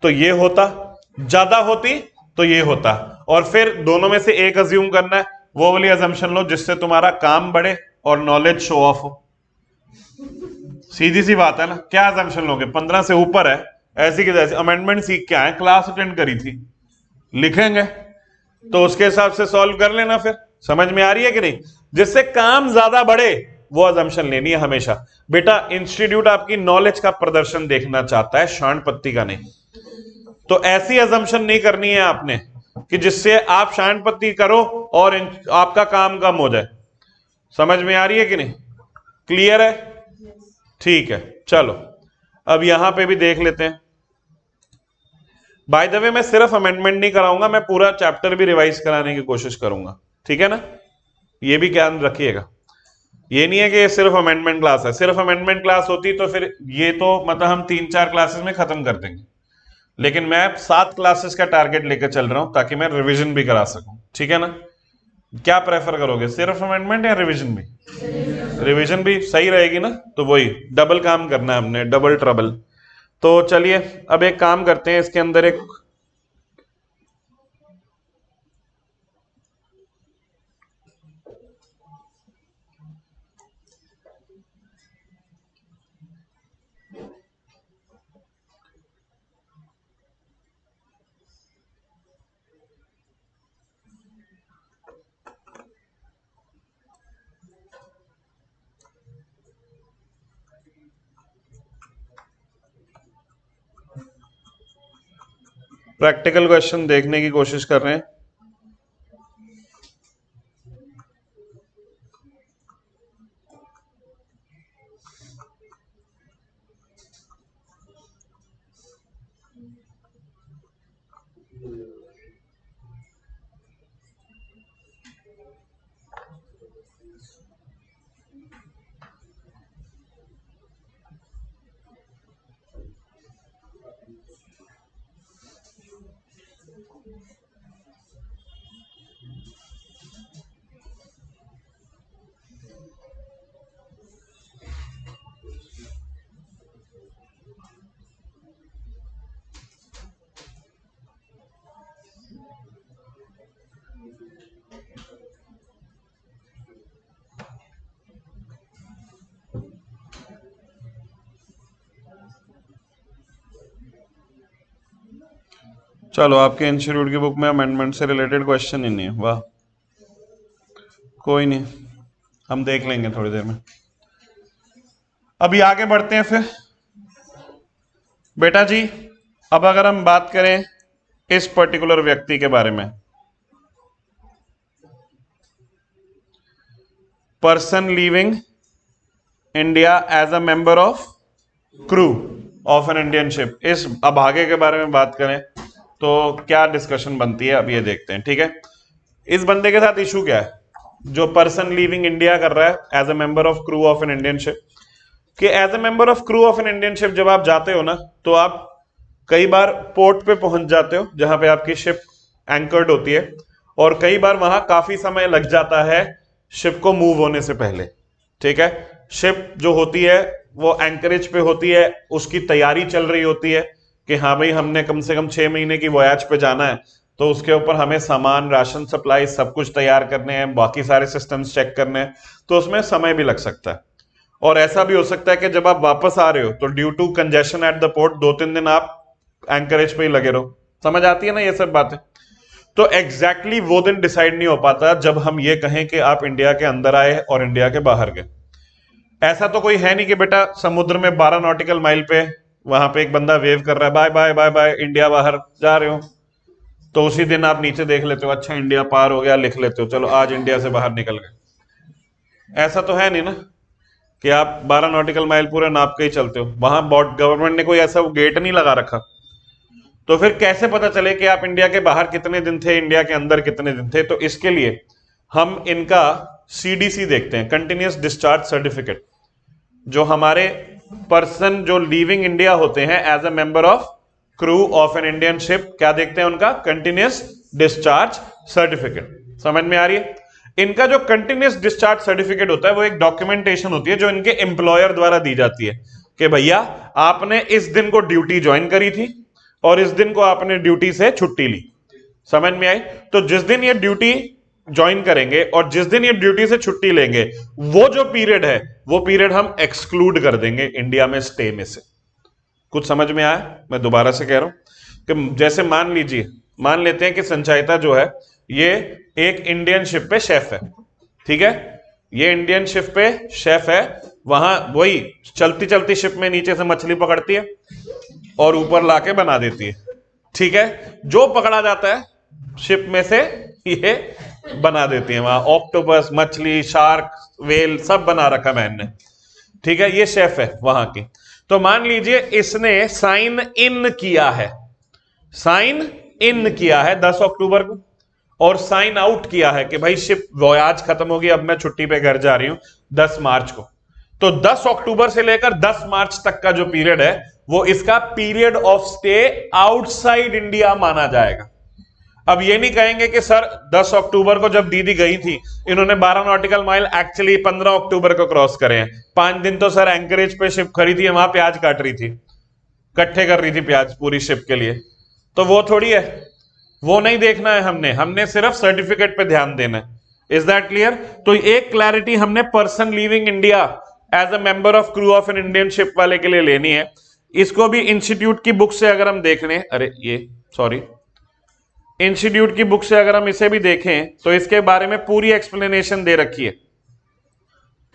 तो ये होता, ज्यादा होती तो ये होता, और फिर दोनों में से एक अज्यूम करना है, वो वाली अजम्पशन लो जिससे तुम्हारा काम बढ़े और नॉलेज शो ऑफ हो। सीधी सी बात है ना, क्या अजम्पशन लोगे? 15 से ऊपर है, ऐसी की जैसी अमेंडमेंट सीख के आए, क्लास अटेंड करी थी, लिखेंगे तो उसके हिसाब से सॉल्व कर लेना। फिर समझ में आ रही है कि नहीं? जिससे काम ज्यादा बढ़े वो अजम्पशन लेनी है हमेशा। बेटा इंस्टीट्यूट आपकी नॉलेज का प्रदर्शन देखना चाहता है, शान पत्ती का नहीं। तो ऐसी अजम्पशन नहीं करनी है आपने कि जिससे आप शान पत्ती करो और आपका काम कम हो जाए। समझ में आ रही है कि नहीं? क्लियर है? ठीक है, चलो अब यहां पे भी देख लेते हैं। बाय द वे मैं सिर्फ अमेंडमेंट नहीं कराऊंगा, मैं पूरा चैप्टर भी रिवाइज कराने की कोशिश करूंगा, ठीक है ना? ये भी ध्यान रखिएगा। ये नहीं है कि सिर्फ अमेंडमेंट क्लास है, सिर्फ अमेंडमेंट क्लास होती तो फिर ये तो मतलब हम 3-4 क्लासेस में खत्म कर देंगे, लेकिन मैं 7 क्लासेस का टारगेट लेकर चल रहा हूं ताकि मैं रिवीजन भी करा सकूं, ठीक है ना? क्या प्रेफर करोगे, सिर्फ अमेंडमेंट या रिवीजन भी? रिवीजन भी सही रहेगी ना, तो वही डबल काम करना है हमने, डबल ट्रबल। तो चलिए अब एक काम करते हैं, इसके अंदर एक प्रैक्टिकल क्वेश्चन देखने की कोशिश कर रहे हैं। चलो आपके इंस्टीट्यूट की बुक में अमेंडमेंट से रिलेटेड क्वेश्चन ही नहीं है, वाह, कोई नहीं, हम देख लेंगे थोड़ी देर में। अभी आगे बढ़ते हैं फिर। बेटा जी अब अगर हम बात करें इस पर्टिकुलर व्यक्ति के बारे में, person leaving India as a member of crew of an Indian ship, इस अभागे के बारे में बात करें तो क्या डिस्कशन बनती है, अब ये देखते हैं, ठीक है? इस बंदे के साथ इशू क्या है, जो पर्सन लीविंग इंडिया कर रहा है as a member of crew of an Indian ship, कि as a member of crew of an Indian ship जब आप जाते हो ना, तो आप कई बार पोर्ट पे पहुंच जाते हो जहां पे आपकी शिप एंकर्ड होती है, और कई बार वहां काफी समय लग जाता है शिप को मूव होने से पहले, ठीक है? शिप जो होती है वो एंकरेज पे होती है, उसकी तैयारी चल रही होती है कि हाँ भाई हमने कम से कम 6 महीने की वॉयाज पे जाना है, तो उसके ऊपर हमें सामान, राशन, सप्लाई सब कुछ तैयार करने हैं, बाकी सारे सिस्टम्स चेक करने हैं, तो उसमें समय भी लग सकता है। और ऐसा भी हो सकता है कि जब आप वापस आ रहे हो तो due to congestion at the port 2-3 दिन आप एंकरेज पे ही लगे रहो। समझ आती है ना ये सब बातें? तो एग्जैक्टली वो दिन डिसाइड नहीं हो पाता जब हम ये कहें कि आप इंडिया के अंदर आए और इंडिया के बाहर गए। ऐसा तो कोई है नहीं कि बेटा समुद्र में 12 नॉटिकल माइल पे वहां पे एक बंदा वेव कर रहा है, bye bye bye bye, India बाहर जा रहे हो, तो उसी दिन आप नीचे देख लेते हो, अच्छा इंडिया पार हो गया, लिख लेते हो चलो आज इंडिया से बाहर निकल गए। ऐसा तो है नहीं ना कि आप 12 नॉटिकल माइल पूरे नाप के ही चलते हो, वहां गवर्नमेंट ने कोई ऐसा गेट नहीं लगा रखा। तो फिर कैसे पता चले कि आप इंडिया के बाहर कितने दिन थे, इंडिया के अंदर कितने दिन थे? तो इसके लिए हम इनका सीडीसी देखते हैं, कंटिन्यूस डिस्चार्ज सर्टिफिकेट। जो हमारे पर्सन जो लीविंग इंडिया होते हैं as a member of crew of an Indian ship, क्या देखते हैं? उनका कंटिन्यूस डिस्चार्ज सर्टिफिकेट। समझ में आ रही है? इनका जो कंटिन्यूस डिस्चार्ज सर्टिफिकेट होता है वो एक डॉक्यूमेंटेशन होती है जो इनके एम्प्लॉयर द्वारा दी जाती है कि भैया आपने इस दिन को ड्यूटी ज्वाइन करी थी और इस दिन को आपने ड्यूटी से छुट्टी ली। समझ में आई? तो जिस दिन ये ड्यूटी ज्वाइन करेंगे और जिस दिन ये ड्यूटी से छुट्टी लेंगे, वो जो पीरियड है वो पीरियड हम एक्सक्लूड कर देंगे इंडिया में स्टे में से। कुछ समझ में आया? मैं दोबारा से कह रहा हूं कि जैसे मान लेते हैं कि संचायिता जो है ये एक इंडियन शिप पे शेफ है, ठीक है? ये इंडियन शिप पे शेफ है, वहां वही चलती चलती शिप में नीचे से मछली पकड़ती है और ऊपर लाके बना देती है, ठीक है? जो पकड़ा जाता है शिप में से ये बना देती है, वहां ऑक्टोपस, मछली, शार्क, वेल सब बना रखा मैंने, ठीक है? ये शेफ है वहां की। तो मान लीजिए इसने साइन इन किया है, 10 अक्टूबर को, और साइन आउट किया है कि भाई शिप वॉयाज खत्म होगी, अब मैं छुट्टी पे घर जा रही हूं 10 मार्च को। तो 10 अक्टूबर से लेकर 10 मार्च तक का जो पीरियड है वो इसका period of stay outside India माना जाएगा। अब ये नहीं कहेंगे कि सर 10 अक्टूबर को जब दीदी गई थी इन्होंने 12 नॉटिकल माइल एक्चुअली 15 अक्टूबर को क्रॉस करे हैं, 5 दिन तो सर एंकरेज पे शिप खड़ी थी, वहां प्याज काट रही थी, इकट्ठे कर रही थी प्याज पूरी शिप के लिए। तो वो थोड़ी है, वो नहीं देखना है हमने सिर्फ सर्टिफिकेट पे ध्यान देना है। Is that clear? तो एक क्लैरिटी हमने person leaving India as a member of crew of an Indian ship वाले के लिए लेनी है। इसको भी इंस्टीट्यूट की बुक से अगर हम देख लें, इंस्टीट्यूट की बुक से अगर हम इसे भी देखें तो इसके बारे में पूरी एक्सप्लेनेशन दे रखी है,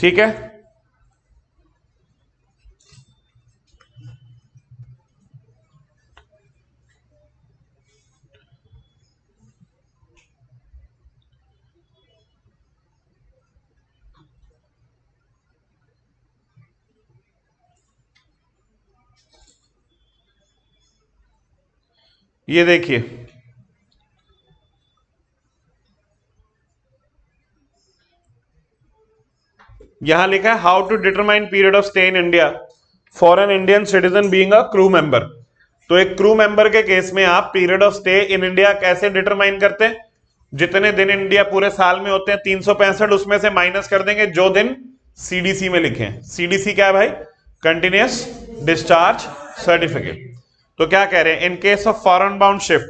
ठीक है? ये देखिए, यहां लिखा है how to determine period of stay in India for an Indian citizen being a crew member. तो एक क्रू मेंबर के केस में आप period of stay in India कैसे डिटरमाइन करते हैं? जितने दिन इंडिया पूरे साल में होते हैं 365, उसमें से माइनस कर देंगे जो दिन सीडीसी में लिखे हैं। सीडीसी क्या है भाई? Continuous discharge certificate. तो क्या कह रहे हैं? In case of foreign bound ship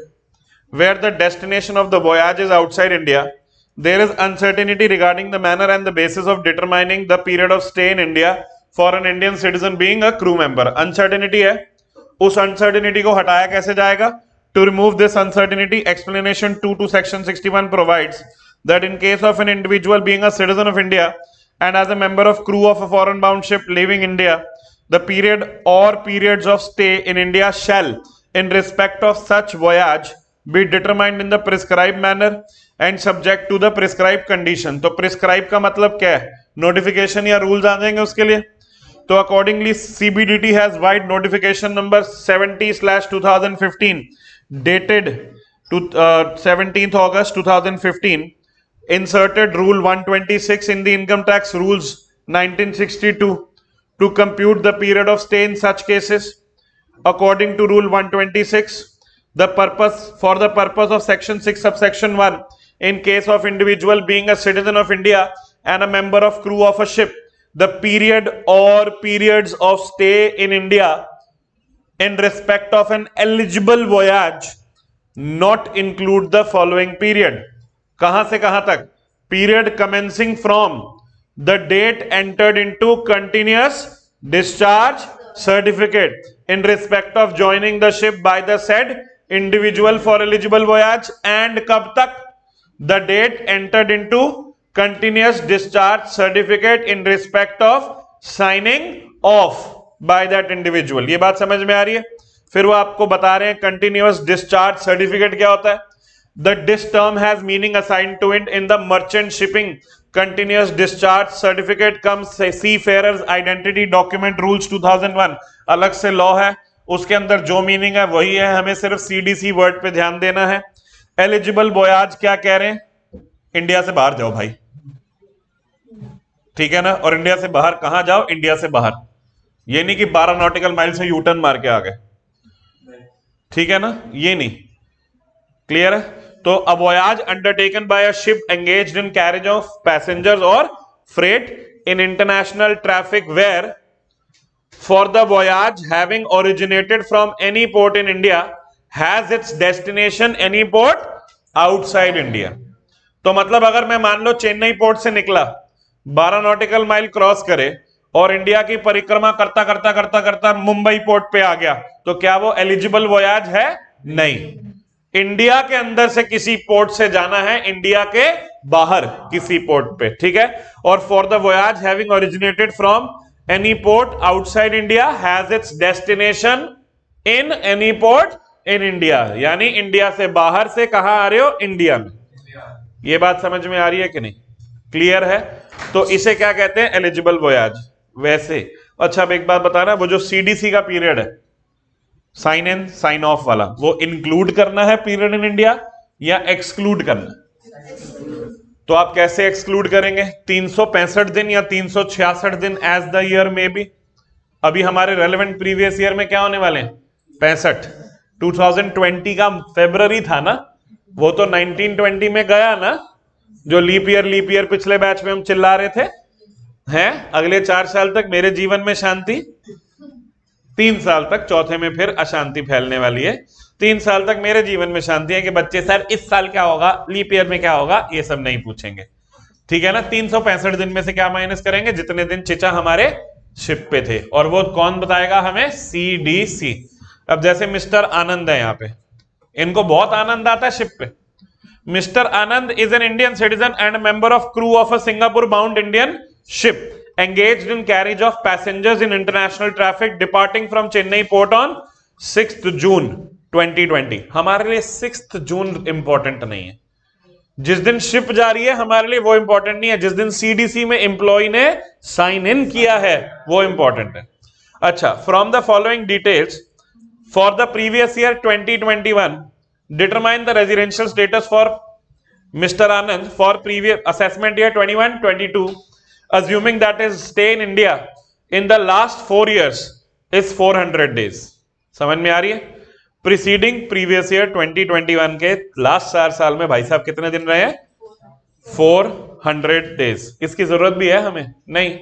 where the destination of the voyage is outside India, there is uncertainty regarding the manner and the basis of determining the period of stay in India for an Indian citizen being a crew member. Uncertainty है, उस uncertainty को हटाया कैसे जाएगा? To remove this uncertainty, explanation 2 to section 61 provides that in case of an individual being a citizen of India and as a member of crew of a foreign bound ship leaving India, the period or periods of stay in India shall, in respect of such voyage, be determined in the prescribed manner and subject to the prescribed condition। तो prescribe का मतलब क्या है? Notification या rules आ जाएंगे उसके लिए। तो accordingly CBDT has wide notification number 70/2015 dated to 17th August 2015 inserted rule 126 in the income tax rules 1962 to compute the period of stay in such cases. According to rule 126, the purpose of section 6 subsection 1, in case of individual being a citizen of India and a member of crew of a ship, the period or periods of stay in India in respect of an eligible voyage not include the following period। कहां से कहां तक? Period commencing from the date entered into continuous discharge certificate in respect of joining the ship by the said individual for eligible voyage, and कब तक? The date entered into continuous discharge certificate in respect of signing off by that individual। ये बात समझ में आ रही है? फिर वो आपको बता रहे हैं continuous discharge certificate क्या होता है। The dis term has meaning assigned to it in the merchant shipping continuous discharge certificate comes seafarer's identity document rules 2001, अलग से लॉ है, उसके अंदर जो मीनिंग है वही है, हमें सिर्फ सीडीसी वर्ड पे ध्यान देना है। एलिजिबल वोयाज क्या कह रहे हैं? इंडिया से बाहर जाओ भाई, ठीक है ना, और इंडिया से बाहर कहां जाओ, इंडिया से बाहर, ये नहीं कि 12 नॉटिकल माइल से यूटर्न मार के आ गए, ठीक है ना, ये नहीं, क्लियर है। तो a voyage undertaken by a ship engaged in carriage of passengers or freight in international traffic where for the voyage having originated from any port in India has its destination any port outside India। तो मतलब अगर मैं मान लो Chennai port से निकला, 12 nautical mile cross करे और India की परिक्रमा करता करता करता करता मुंबई पोर्ट पे आ गया, तो क्या वो एलिजिबल वोयाज है? नहीं। इंडिया के अंदर से किसी पोर्ट से जाना है, इंडिया के बाहर किसी पोर्ट पे, ठीक है। और for the voyage having originated from any port outside India has its destination in any port in India, यानी इंडिया से बाहर से कहां आ रहे हो, इंडिया में। ये बात समझ में आ रही है कि नहीं, क्लियर है। तो इसे क्या कहते हैं, एलिजिबल वोयाज। वैसे अच्छा अब एक बात बताना, वो जो सीडीसी का पीरियड है, साइन इन साइन ऑफ वाला, वो इंक्लूड करना है पीरियड इन इंडिया या एक्सक्लूड करना? तो आप कैसे एक्सक्लूड करेंगे? 365 दिन या 366 दिन एज द ईयर में भी। अभी हमारे रेलेवेंट प्रीवियस ईयर में क्या होने वाले हैं? 65। 2020 का फरवरी था ना, वो तो 1920 में गया ना, जो लीप ईयर पिछले बैच में हम चिल्ला रहे थे। हैं अगले 4 साल तक मेरे जीवन में शांति, 3 साल तक, चौथे में फिर अशांति फैलने वाली है। 3 साल तक मेरे जीवन में शांति है कि बच्चे सर इस साल क्या होगा, लीप ईयर में क्या होगा, ये सब नहीं पूछेंगे, ठीक है ना। 365 दिन में से क्या माइनस करेंगे? जितने दिन चिचा हमारे शिप पे थे, और वो कौन बताएगा हमें? सीडीसी। अब जैसे मिस्टर आनंद है यहाँ पे, इनको बहुत आनंद आता है शिप पे। Mister Anand is an Indian citizen and member of crew of a Singapore bound Indian ship engaged in carriage of passengers in international traffic departing from Chennai port on 6th June 2020। हमारे लिए 6th जून important नहीं है, जिस दिन ship जा रही है हमारे लिए वो इंपॉर्टेंट नहीं है, जिस दिन सीडीसी में एम्प्लॉय ने साइन इन किया है वो इंपॉर्टेंट है। अच्छा, from the following details for the previous year 2021 determine the residential status for mister Anand for previous assessment year 21-22 assuming that his stay in India in the last 4 years is 400 days। समझ में आ रही है? Preceding previous year 2021 के last 4 साल में भाई साहब कितने दिन रहे हैं? 400 डेज। इसकी जरूरत भी है हमें? नहीं,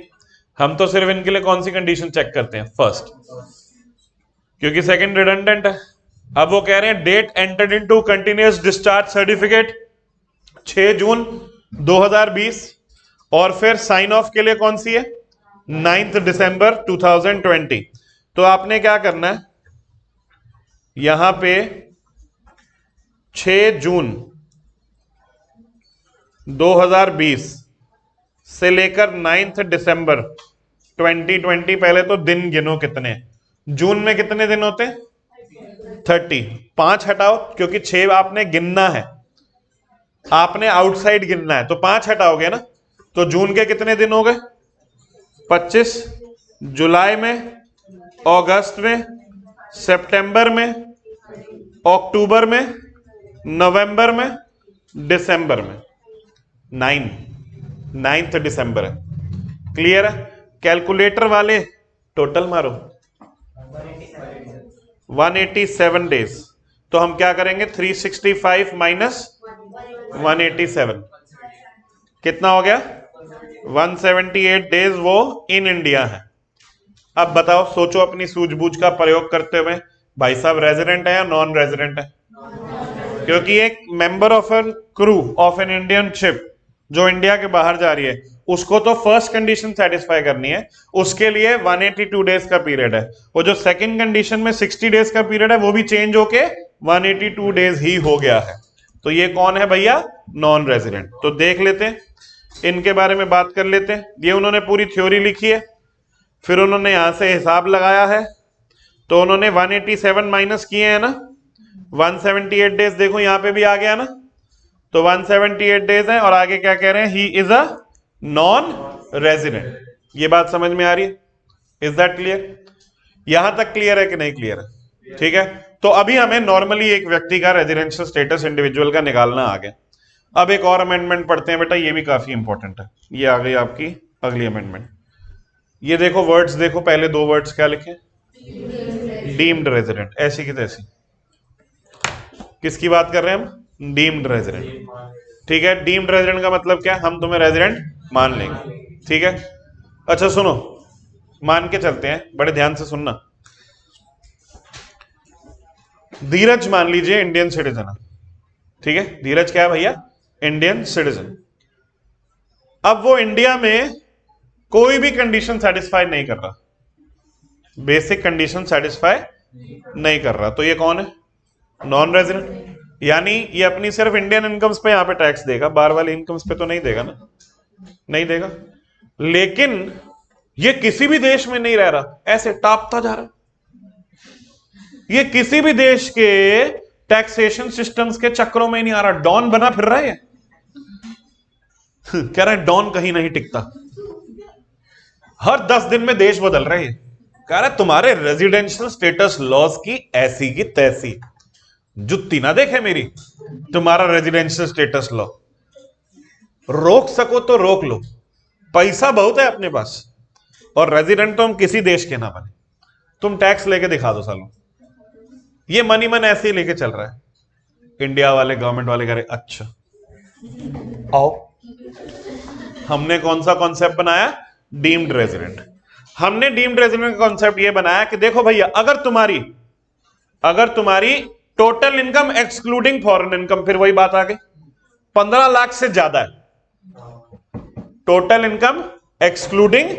हम तो सिर्फ इनके लिए कौन सी कंडीशन चेक करते हैं? फर्स्ट, क्योंकि सेकंड रिडंडेंट है। अब वो कह रहे हैं date entered into continuous discharge certificate 6 June 2020, और फिर साइन ऑफ के लिए कौन सी है? 9 दिसंबर 2020। तो आपने क्या करना है, यहां पे 6 जून 2020 से लेकर 9 दिसंबर 2020, पहले तो दिन गिनो कितने। जून में कितने दिन होते हैं? 30। 5 हटाओ, क्योंकि 6 आपने गिनना है, आपने आउटसाइड गिनना है, तो 5 हटाओगे ना, तो जून के कितने दिन हो गए? 25। जुलाई में, अगस्त में, सितंबर में, अक्टूबर में, नवंबर में, दिसंबर में। 9 दिसंबर है। क्लियर है? कैलकुलेटर वाले टोटल मारो, 187 डेज। तो हम क्या करेंगे? 365 माइनस 187 कितना हो गया? 178 डेज वो इन इंडिया है। अब बताओ, सोचो अपनी सूझबूझ का प्रयोग करते हुए, भाई साहब रेजिडेंट है या नॉन रेजिडेंट है? क्योंकि एक member of an crew of an Indian ship जो इंडिया के बाहर जा रही है, उसको तो फर्स्ट कंडीशन सेटिस्फाई करनी है, उसके लिए 182 डेज का पीरियड है। वो जो सेकंड कंडीशन में 60 डेज का पीरियड है, वो भी चेंज होके 182 डेज ही हो गया है। तो ये कौन है भैया? Non resident. तो देख लेते हैं, इनके बारे में बात कर लेते हैं। ये उन्होंने पूरी थ्योरी लिखी है, फिर उन्होंने यहां से हिसाब लगाया है, तो उन्होंने 187 माइनस किए हैं ना, 178 डेज देखो यहां पे भी आ गया ना, तो 178 डेज है, और आगे क्या कह रहे हैं? He is a non resident. ये बात समझ में आ रही है? Is that clear? यहां तक क्लियर है कि नहीं क्लियर है? ठीक है। तो अभी हमें नॉर्मली एक व्यक्ति का रेजिडेंशियल स्टेटस इंडिविजुअल का निकालना आ गया। अब एक और अमेंडमेंट पढ़ते हैं बेटा, ये भी काफी इंपॉर्टेंट है। ये आ गई आपकी अगली अमेंडमेंट। ये देखो वर्ड्स, देखो पहले दो वर्ड्स क्या लिखे, डीम्ड रेजिडेंट, ऐसी की तैसी। किसकी बात कर रहे हैं हम, डीम्ड रेजिडेंट। ठीक है, डीम्ड रेजिडेंट का मतलब क्या, हम तुम्हें रेजिडेंट मान लेंगे। ठीक है, अच्छा सुनो, मान के चलते हैं, बड़े ध्यान से सुनना। धीरज मान लीजिए इंडियन सिटीजन है। ठीक है, धीरज क्या है भैया, इंडियन सिटीजन। अब वो इंडिया में कोई भी कंडीशन सेटिस्फाई नहीं कर रहा, बेसिक कंडीशन सेटिस्फाई नहीं कर रहा, तो ये कौन है, नॉन रेजिडेंट। यानी ये अपनी सिर्फ इंडियन इनकम्स पे यहां पे टैक्स देगा, बाहर वाली इनकम्स पे तो नहीं देगा ना, नहीं देगा। लेकिन ये किसी भी देश में नहीं रह रहा, ऐसे टापता जा रहा, ये किसी भी देश के टैक्सेशन सिस्टम्स के चक्रों में नहीं आ रहा, डॉन बना फिर रहा है। कह रहा है डॉन कहीं नहीं टिकता, हर 10 दिन में देश बदल रहे हैं। कह रहा है तुम्हारे रेजिडेंशियल स्टेटस लॉज की ऐसी की तैसी, जुत्ती ना देखे मेरी, तुम्हारा रेजिडेंशियल स्टेटस लॉ रोक सको तो रोक लो, पैसा बहुत है अपने पास, और रेजिडेंट तो हम किसी देश के ना बने, तुम टैक्स लेके दिखा दो सालों। ये मनी मन ऐसे ही लेके चल रहा है। इंडिया वाले गवर्नमेंट वाले कह रहे अच्छा आओ, हमने कौन सा कॉन्सेप्ट बनाया, डीम्ड रेजिडेंट। हमने डीम्ड रेजिडेंट का कॉन्सेप्ट ये बनाया कि देखो भैया, अगर तुम्हारी total income excluding foreign income, फिर वही बात आ गई, 15 लाख से ज्यादा है, total income excluding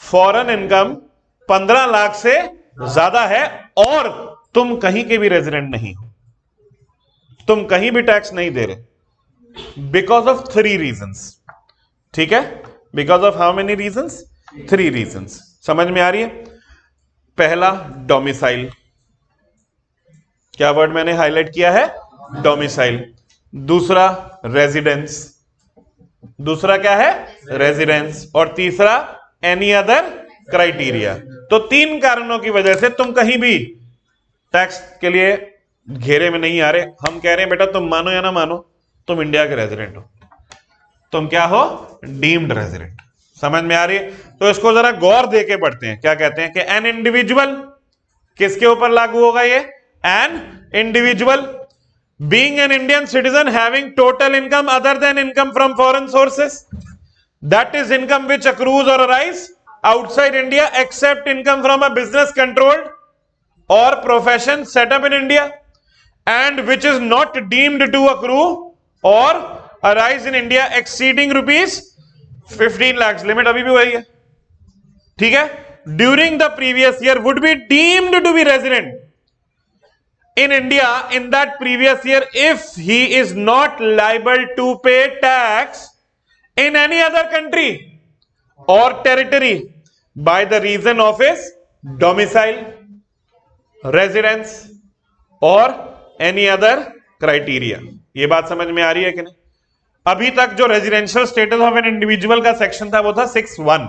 foreign income 15 lakh से ज्यादा है, और तुम कहीं के भी रेजिडेंट नहीं हो, तुम कहीं भी टैक्स नहीं दे रहे, बिकॉज ऑफ 3 रीजंस। ठीक है, because of how many reasons, 3 reasons. समझ में आ रही है। पहला डोमिसाइल, क्या वर्ड मैंने हाईलाइट किया है, डोमिसाइल। दूसरा रेजिडेंस, दूसरा क्या है, रेजिडेंस। और तीसरा एनी अदर क्राइटेरिया। तो 3 कारणों की वजह से तुम कहीं भी टैक्स के लिए घेरे में नहीं आ रहे। हम कह रहे हैं बेटा तुम मानो या ना मानो, तुम इंडिया के रेजिडेंट हो, तुम क्या हो, डीम्ड रेजिडेंट। समझ में आ रही है। तो इसको जरा गौर देके पढ़ते हैं, क्या कहते हैं कि एन इंडिविजुअल, किसके ऊपर लागू होगा ये, an individual being an Indian citizen having total income other than income from foreign sources, that is income which accrues or arise outside India except income from a business controlled or profession set up in India and which is not deemed to accrue or arise in India exceeding rupees 15 lakhs, limit अभी भी वही है। ठीक है, during the previous year would be deemed to be resident in India in that previous year if he is not liable to pay tax in any other country or territory by the reason of his domicile, residence or any other criteria. ये बात समझ में आ रही है कि नहीं। अभी तक जो residential status of an individual का सेक्शन था वो था 6(1).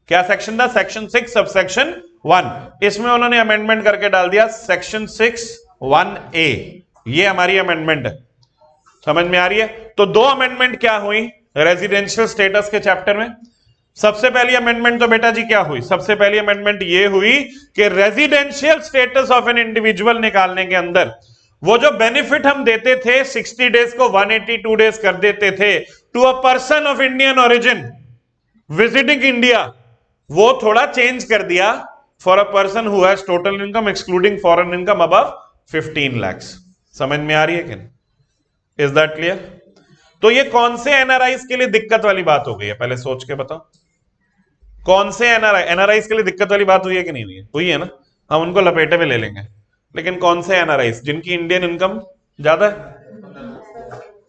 क्या सेक्शन था, सेक्शन 6 सब सेक्शन 1। इसमें उन्होंने अमेंडमेंट करके डाल दिया सेक्शन 6(1)A। ये हमारी अमेंडमेंट है, समझ में आ रही है। तो 2 अमेंडमेंट क्या हुई रेजिडेंशियल स्टेटस के चैप्टर में। सबसे पहली अमेंडमेंट तो बेटा जी क्या हुई, सबसे पहली अमेंडमेंट ये हुई कि residential status of an individual निकालने के अंदर वो जो बेनिफिट हम देते थे 60 डेज को 182 डेज कर देते थे to a person of Indian origin visiting India, वो थोड़ा चेंज कर दिया for a person who has total income excluding foreign income above 15 lakhs। समझ में आ रही है कि नहीं, इज दैट क्लियर। तो ये कौन से एनआरआईज के लिए दिक्कत वाली बात हो गई है, पहले सोच के बताओ। कौन से एनआरआईज के लिए दिक्कत वाली बात हुई है कि नहीं हुई है, हुई है ना, हम उनको लपेटे में ले लेंगे। लेकिन कौन से एनआरआईज जिनकी इंडियन इनकम ज्यादा है।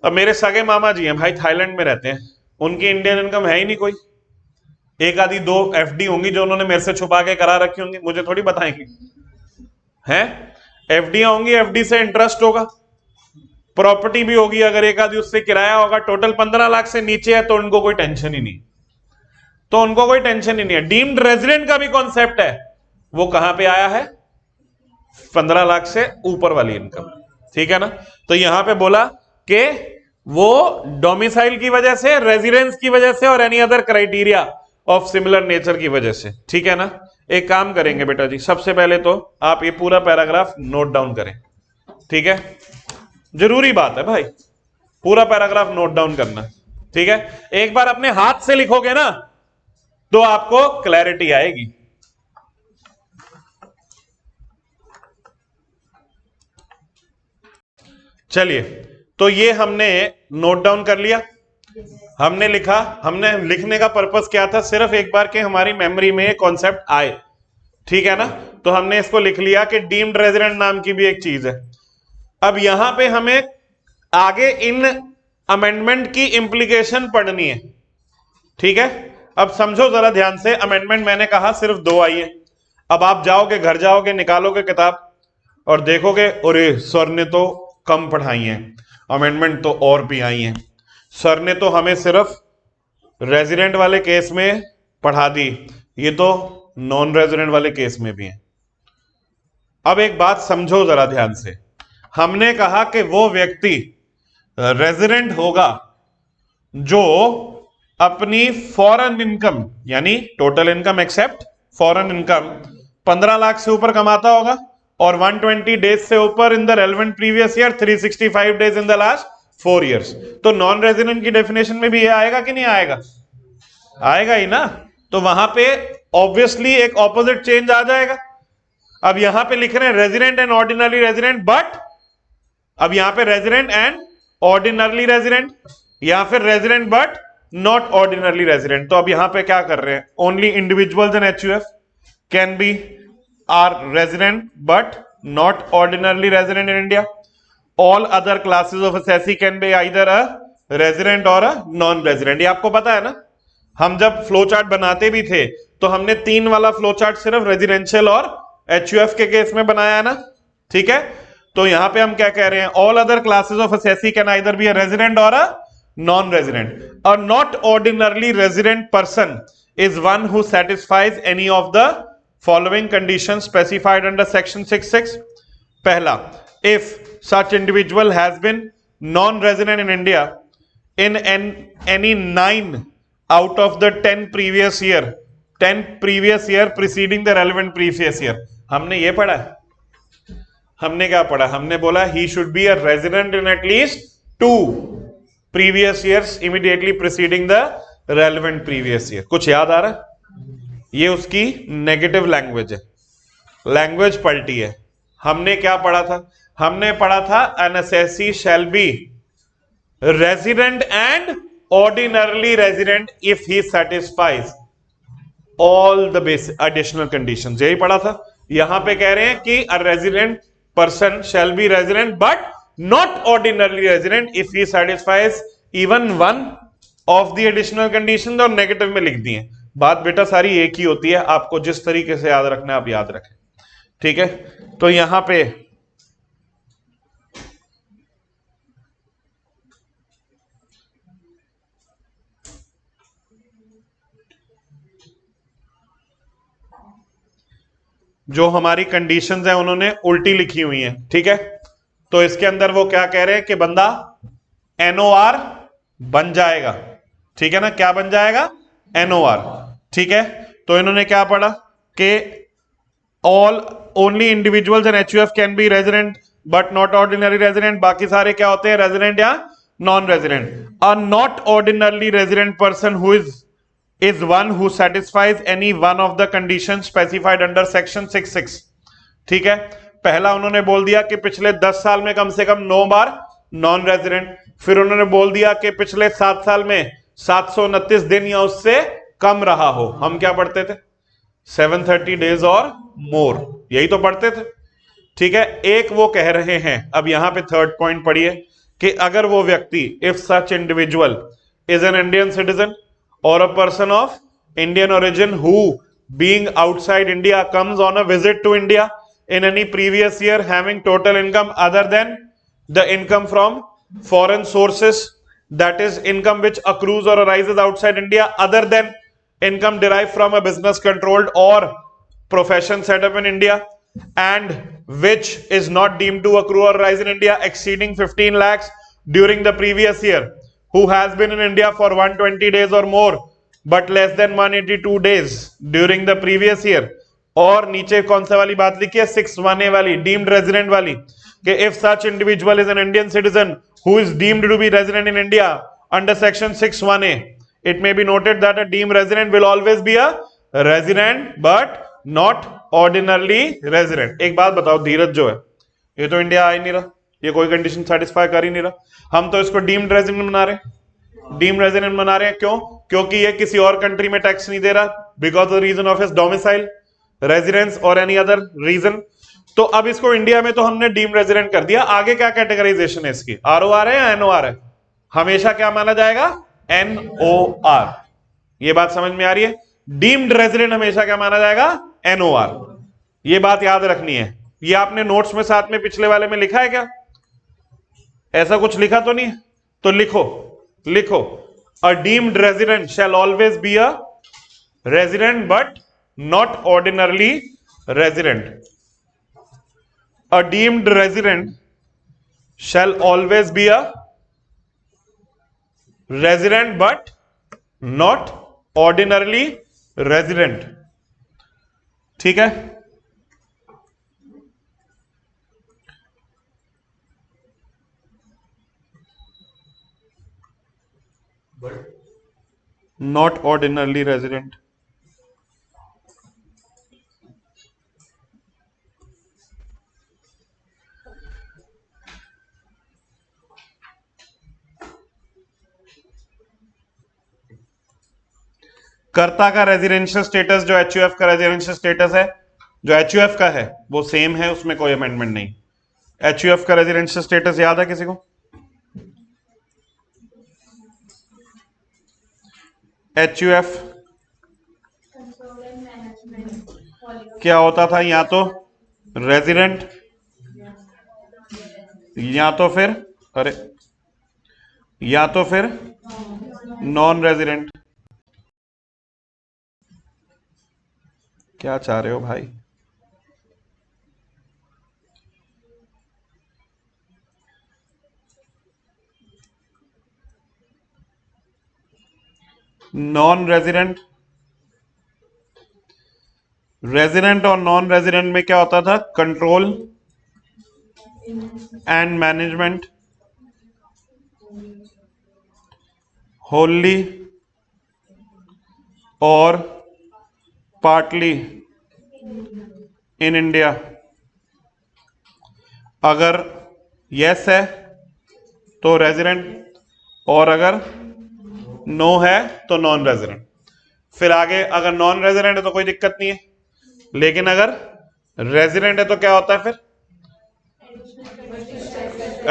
अब मेरे सगे मामा जी हैं भाई, थाईलैंड में रहते हैं, उनकी इंडियन इनकम है ही नहीं कोई। एक आधी 2 एफडी होंगी जो उन्होंने मेरे से छुपा के करा रखी होंगी, मुझे थोड़ी बताएंगे। हैं एफडियां होंगी, एफडी से इंटरेस्ट होगा, प्रॉपर्टी भी होगी, अगर एक आधी उससे किराया होगा, टोटल 15 लाख से नीचे है तो उनको कोई टेंशन ही नहीं, तो उनको कोई टेंशन ही नहीं है। डीम्ड रेजिडेंट का भी कॉन्सेप्ट है, वो कहां पे आया है, 15 लाख से ऊपर वाली इनकम। ठीक है ना। तो यहां पे बोला कि वो डोमिसाइल की वजह से, रेजिडेंस की वजह से और any other criteria of similar nature की वजह से, ठीक है ना। एक काम करेंगे बेटा जी, सबसे पहले तो आप ये पूरा पैराग्राफ नोट डाउन करें, ठीक है, जरूरी बात है भाई, पूरा पैराग्राफ नोट डाउन करना, ठीक है। एक बार अपने हाथ से लिखोगे ना तो आपको क्लैरिटी आएगी। चलिए, तो ये हमने नोट डाउन कर लिया, हमने लिखा। हमने लिखने का पर्पस क्या था, सिर्फ एक बार के हमारी मेमोरी में कॉन्सेप्ट आए, ठीक है ना। तो हमने इसको लिख लिया कि डीम्ड रेजिडेंट नाम की भी एक चीज है। अब यहां पे हमें आगे इन अमेंडमेंट की इंप्लीकेशन पढ़नी है, ठीक है। अब समझो जरा ध्यान से, अमेंडमेंट मैंने कहा सिर्फ 2 आई है। अब आप जाओगे, घर जाओगे, निकालोगे किताब और देखोगे, अरे सर ने तो कम पढ़ाई है, अमेंडमेंट तो और भी आई हैं, सर ने तो हमें सिर्फ रेजिडेंट वाले केस में पढ़ा दी, ये तो नॉन रेजिडेंट वाले केस में भी है। अब एक बात समझो जरा ध्यान से, हमने कहा कि वो व्यक्ति रेजिडेंट होगा जो अपनी फॉरेन इनकम यानी total income except foreign income 15 lakh से ऊपर कमाता होगा और 120 डेज से ऊपर in the relevant previous year, 365 days in the last 4 years. तो नॉन रेजिडेंट की डेफिनेशन में भी ये आएगा कि नहीं आएगा? आएगा ही ना। तो वहां पे ऑब्वियसली एक ऑपोजिट चेंज आ जाएगा। अब यहां पे लिख रहे हैं resident and ordinary resident, but अब यहां पे रेजिडेंट एंड ऑर्डिनरली रेजिडेंट या फिर resident but not ordinarily resident. तो अब यहां पे क्या कर रहे हैं, only individuals in HUF can be R resident but not ordinarily resident in India. All other classes of assessee can be either a resident or a non resident. ये आपको पता है ना, हम जब फ्लो चार्ट बनाते भी थे तो हमने 3 वाला फ्लो चार्ट सिर्फ रेजिडेंशियल और एचयूएफ के केस में बनाया ना, ठीक है। तो यहां पे हम क्या कह रहे हैं, all other classes of assessee can either be a resident or a non resident. A not ordinarily resident person is one who satisfies any of the following condition specified under section 66। पहला, if such individual has been non-resident in India in any 9 out of the 10 previous year preceding the relevant previous year। हमने ये पढ़ा है, हमने क्या पढ़ा, हमने बोला he should be a resident in at least 2 previous years immediately preceding the relevant previous year। कुछ याद आ रहा है? ये उसकी नेगेटिव लैंग्वेज है, लैंग्वेज पलटी है। हमने क्या पढ़ा था, हमने पढ़ा था an assessee shall be resident and ordinarily resident if he satisfies all the basic additional conditions। यही पढ़ा था। यहां पे कह रहे हैं कि a resident person shall be resident but not ordinarily resident if he satisfies even one of the additional conditions। और नेगेटिव में लिख दिए। बात बेटा सारी एक ही होती है, आपको जिस तरीके से याद रखना है आप याद रखें, ठीक है। तो यहां पे जो हमारी कंडीशंस हैं उन्होंने उल्टी लिखी हुई हैं, ठीक है। तो इसके अंदर वो क्या कह रहे हैं कि बंदा एनओआर बन जाएगा, ठीक है ना। क्या बन जाएगा? एनओआर, ठीक है। तो इन्होंने क्या पढ़ा कि all only individuals in HUF can B resident but not ordinary resident. बाकी सारे क्या होते हैं, रेजिडेंट या non resident. A not ordinarily resident person who is one who satisfies any one of the conditions specified under section 66, ठीक है। पहला उन्होंने बोल दिया कि पिछले 10 साल में कम से कम 9 बार नॉन रेजिडेंट। फिर उन्होंने बोल दिया कि पिछले 7 साल में 729 दिन या उससे कम रहा हो। हम क्या पढ़ते थे, 730 डेज और मोर, यही तो पढ़ते थे, ठीक है। एक वो कह रहे हैं, अब यहां पे थर्ड पॉइंट पढ़िए कि अगर वो व्यक्ति, if such individual is an Indian citizen or a person of Indian origin who being outside India comes on a visit to India in any previous year having total income other than the income from foreign sources, that is income which accrues or arises outside India other than income derived from a business controlled or profession set up in India, and which is not deemed to accrue or arise in India exceeding 15 lakhs during the previous year, who has been in India for 120 days or more but less than 182 days during the previous year. और नीचे कौन सा वाली बात लिखी है, 6(1)(a) वाली, deemed resident वाली, कि if such individual is an Indian citizen who is deemed to be resident in India under section 6(1)(a), it may be noted that a deemed resident will always be a resident but not ordinarily resident। एक बात बताओ, धीरज जो है ये तो India आ ही नहीं रहा, ये कोई कंडीशन सेटिस्फाई कर ही नहीं रहा, हम तो इसको डीम्ड रेजिडेंट बना रहे हैं। डीम्ड रेजिडेंट बना रहे हैं क्यों? क्योंकि ये किसी और कंट्री में टैक्स नहीं दे रहा, because the reason of his domicile, residence or any other reason. तो अब इसको इंडिया में तो हमने डीम्ड रेजिडेंट कर दिया। आगे क्या कैटेगराइजेशन है इसकी, ROR है या NOR है? हमेशा क्या माना जाएगा, NOR। ये बात समझ में आ रही है? डीम्ड रेजिडेंट हमेशा क्या माना जाएगा, NOR। ये बात याद रखनी है। ये आपने नोट्स में साथ में पिछले वाले में लिखा है क्या? ऐसा कुछ लिखा तो नहीं है? तो लिखो, लिखो, अ deemed resident shell always be a resident but not ordinarily resident. A deemed resident shell always be a resident but not ordinarily resident। ठीक है, not ordinarily resident। कर्ता का रेजिडेंशियल स्टेटस जो HUF का रेजिडेंशियल स्टेटस है, जो HUF का है वो सेम है, उसमें कोई अमेंडमेंट नहीं। HUF का रेजिडेंशियल स्टेटस याद है किसी को? HUF क्या होता था? या तो रेजिडेंट या तो फिर, अरे, या तो फिर नॉन रेजिडेंट। क्या चाह रहे हो भाई? नॉन रेजिडेंट, रेजिडेंट और नॉन रेजिडेंट में क्या होता था? कंट्रोल एंड मैनेजमेंट होली और पार्टली इन इंडिया। अगर यस है तो रेजिडेंट, और अगर नो है तो नॉन रेजिडेंट। फिर आगे अगर नॉन रेजिडेंट है तो कोई दिक्कत नहीं है, लेकिन अगर रेजिडेंट है तो क्या होता है फिर?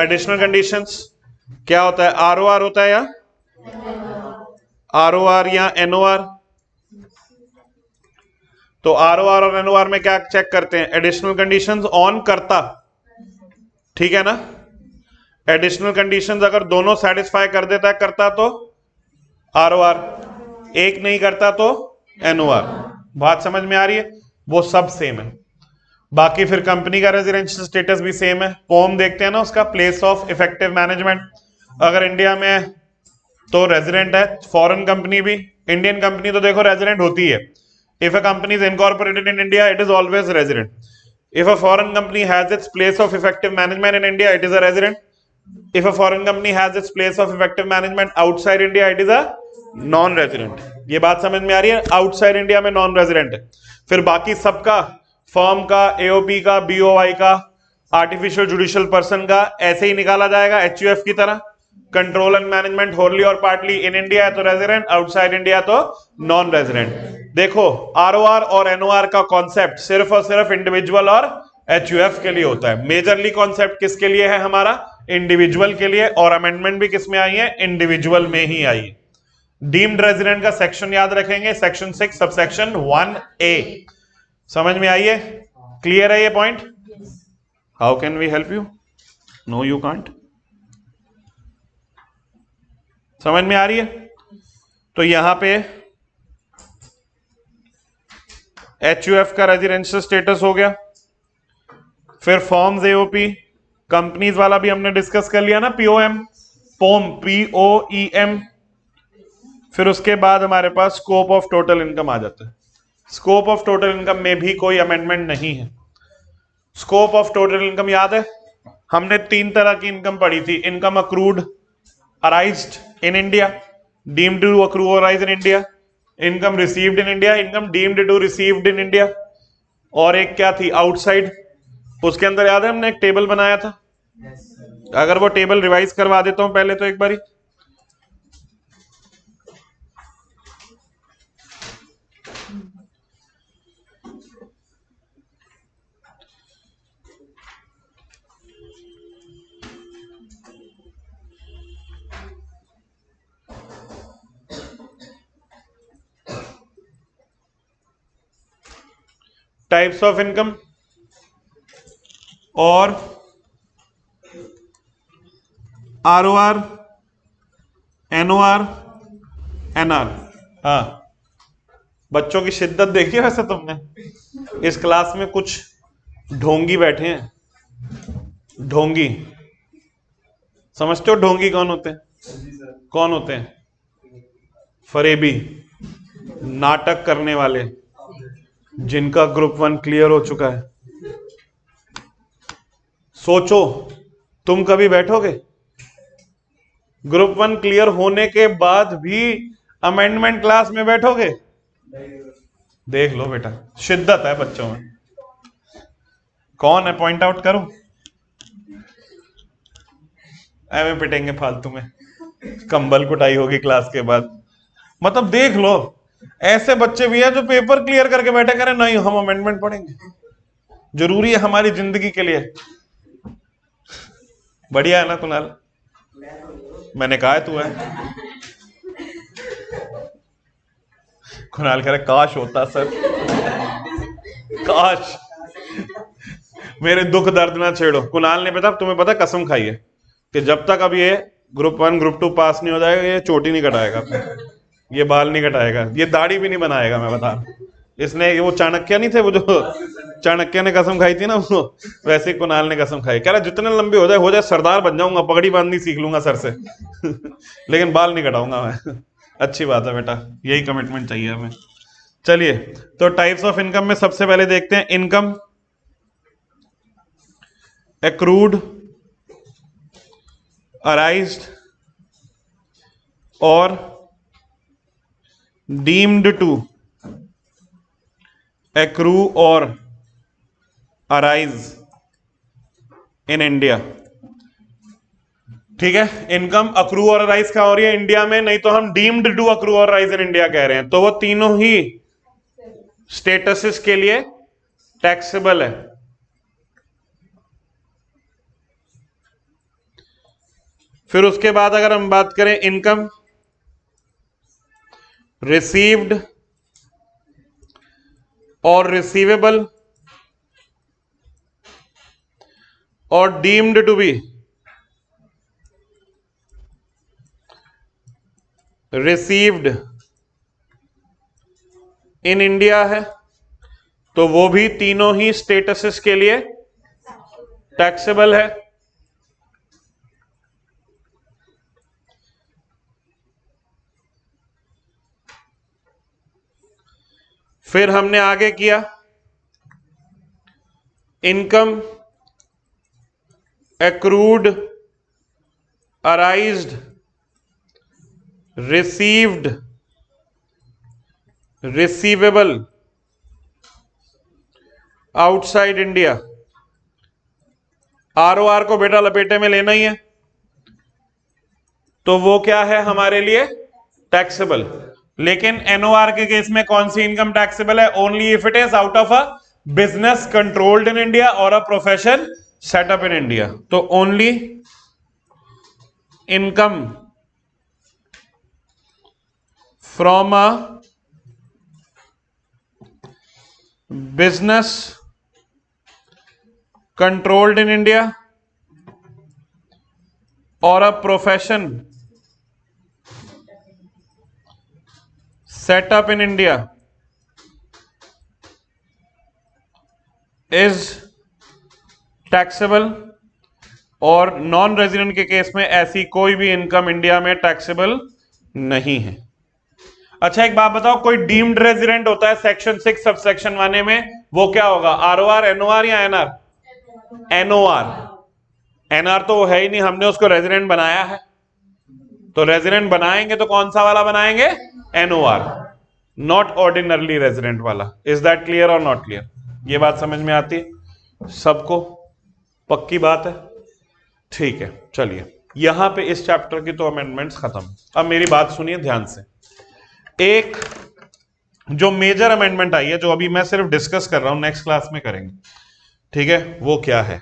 Additional conditions. क्या होता है? ROR होता है या ROR या NOR? तो ROR और NOR में क्या चेक करते हैं? एडिशनल कंडीशंस ऑन करता, ठीक है ना? एडिशनल कंडीशंस अगर दोनों सेटिस्फाई कर देता है करता तो ROR, एक नहीं करता तो NOR। बात समझ में आ रही है? वो सब सेम है। बाकी फिर कंपनी का रेजिडेंशियल स्टेटस भी सेम है। फॉर्म देखते हैं ना उसका, प्लेस ऑफ इफेक्टिव मैनेजमेंट। अगर इंडिया में तो रेजिडेंट है, फॉरेन कंपनी भी, इंडियन कंपनी तो देखो रेजिडेंट होती है। If a company is incorporated in India it is always resident. If a foreign company has its place of effective management in India it is a resident. If a foreign company has its place of effective management outside India it is a non resident. ये बात समझ में आ रही है? Outside India में non resident है। फिर बाकी सबका, फर्म का, AOP का, BOI का, आर्टिफिशियल जुडिशियल पर्सन का ऐसे ही निकाला जाएगा HUF की तरह। कंट्रोल एंड मैनेजमेंट होरली और पार्टली इन इंडिया है तो रेजिडेंट, आउटसाइड इंडिया तो नॉन रेजिडेंट। देखो ROR और NOR का कॉन्सेप्ट सिर्फ और सिर्फ इंडिविजुअल और HUF के लिए होता है। मेजरली कॉन्सेप्ट किसके लिए है? हमारा इंडिविजुअल के लिए, और अमेंडमेंट भी किसमें आई है? इंडिविजुअल में ही आई है। डीम्ड रेजिडेंट का सेक्शन याद रखेंगे, सेक्शन 6 सबसेक्शन 1A। समझ में आई है? क्लियर है ये point? How can we help you? No you can't. समझ में आ रही है? तो यहां पे HUF का रेजिडेंशियल स्टेटस हो गया। फिर फॉर्म्स AOP, कंपनीज वाला भी हमने डिस्कस कर लिया ना, POM, POM, POEM। फिर उसके बाद हमारे पास स्कोप ऑफ टोटल इनकम आ जाता है। स्कोप ऑफ टोटल इनकम में भी कोई अमेंडमेंट नहीं है। स्कोप ऑफ टोटल इनकम याद है, हमने 3 तरह की इनकम पढ़ी थी। Income accrued arised in India, deemed to accrue arise in India, income received in India, income deemed to received in India, और एक क्या थी, आउटसाइड। उसके अंदर याद है हमने एक टेबल बनाया था। अगर वो टेबल रिवाइज करवा देता हूं पहले तो एक बारी। टाइप्स ऑफ इनकम और ROR, NOR, NR। हाँ, बच्चों की शिद्दत देखी वैसे तुमने। इस क्लास में कुछ ढोंगी बैठे हैं। ढोंगी समझते हो? ढोंगी कौन होते हैं? कौन होते हैं? फरेबी, नाटक करने वाले, जिनका ग्रुप 1 क्लियर हो चुका है। सोचो, तुम कभी बैठोगे ग्रुप 1 क्लियर होने के बाद भी अमेंडमेंट क्लास में बैठोगे? देख लो बेटा, शिद्दत है बच्चों में। कौन है, पॉइंट आउट करूं? ऐਵੇਂ पिटेंगे फालतू में, कंबल कुटाई होगी क्लास के बाद। मतलब देख लो, ऐसे बच्चे भी हैं जो पेपर क्लियर करके बैठे करें नहीं हम अमेंडमेंट पढ़ेंगे, जरूरी है हमारी जिंदगी के लिए। बढ़िया है ना कुणाल? मैंने कहा है तू है। कुणाल कह रहे काश होता सर, काश। मेरे दुख दर्द ना छेड़ो। कुणाल ने पता, तुम्हें पता, कसम खाई है कि जब तक अब ये ग्रुप 1 ग्रुप 2 पास नहीं हो जाएगा, ये चोटी नहीं कटाएगा, ये बाल नहीं कटाएगा, ये दाढ़ी भी नहीं बनाएगा। मैं बता, इसने, वो चाणक्य नहीं थे, वो जो चाणक्य ने कसम खाई थी ना, वो वैसे ही कुणाल ने कसम खाई। कह रहा जितने लंबे हो जाए सरदार बन जाऊंगा, पगड़ी बांधनी सीख लूंगा सर से लेकिन बाल नहीं कटाऊंगा मैं। अच्छी बात है बेटा, यही कमिटमेंट चाहिए हमें। चलिए, तो टाइप्स ऑफ इनकम में सबसे पहले देखते हैं इनकम एक्रूड अराइज्ड और डीम्ड टू एक्रू और अराइज इन इंडिया। ठीक है, इनकम अक्रू और अराइज कहां हो रही है? इंडिया में। नहीं तो हम deemed to accrue or arise in India कह रहे हैं। तो वो तीनों ही स्टेटसेस के लिए टैक्सेबल है। फिर उसके बाद अगर हम बात करें इनकम रिसीव्ड और रिसीवेबल और deemed to be received in India है, तो वो भी तीनों ही स्टेटसेस के लिए टैक्सेबल है। फिर हमने आगे किया income accrued arised received receivable outside India. ROR को बेटा लपेटे में लेना ही है, तो वो क्या है हमारे लिए? टैक्सेबल। लेकिन NOR के केस में कौन सी इनकम टैक्सेबल है? Only if it is out of a business controlled in India or a profession setup in India. तो only income from a business controlled in India or a profession setup in India is taxable. और non resident के case में ऐसी कोई भी income India में taxable नहीं है। अच्छा एक बात बताओ, कोई डीम्ड रेजिडेंट होता है सेक्शन 6 सब सेक्शन 1 में, वो क्या होगा, आरओआर, एनओआर या एनआर? एनओआर। एनआर तो वो है ही नहीं, हमने उसको रेजिडेंट बनाया है, तो रेजिडेंट बनाएंगे तो कौन सा वाला बनाएंगे? एनओआर, नॉट ऑर्डिनरली रेजिडेंट वाला। इज दैट क्लियर और नॉट क्लियर? ये बात समझ में आती है सबको? पक्की बात है? ठीक है, चलिए यहां पे इस चैप्टर की तो अमेंडमेंट्स खत्म। अब मेरी बात सुनिए ध्यान से। एक जो मेजर अमेंडमेंट आई है, जो अभी मैं सिर्फ डिस्कस कर रहा हूं, नेक्स्ट क्लास में करेंगे, ठीक है, वो क्या है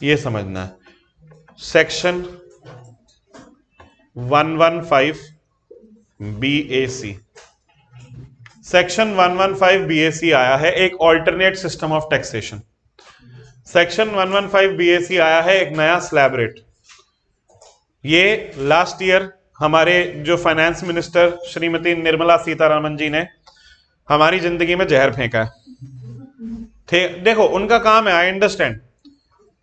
ये समझना है। सेक्शन 115 BAC, सेक्शन 115 BAC आया है एक alternate system of taxation. Section 115 BAC आया है एक नया स्लैब रेट। ये लास्ट ईयर हमारे जो फाइनेंस मिनिस्टर श्रीमती निर्मला सीतारमण जी ने हमारी जिंदगी में जहर फेंका है। देखो उनका काम है, आई अंडरस्टैंड,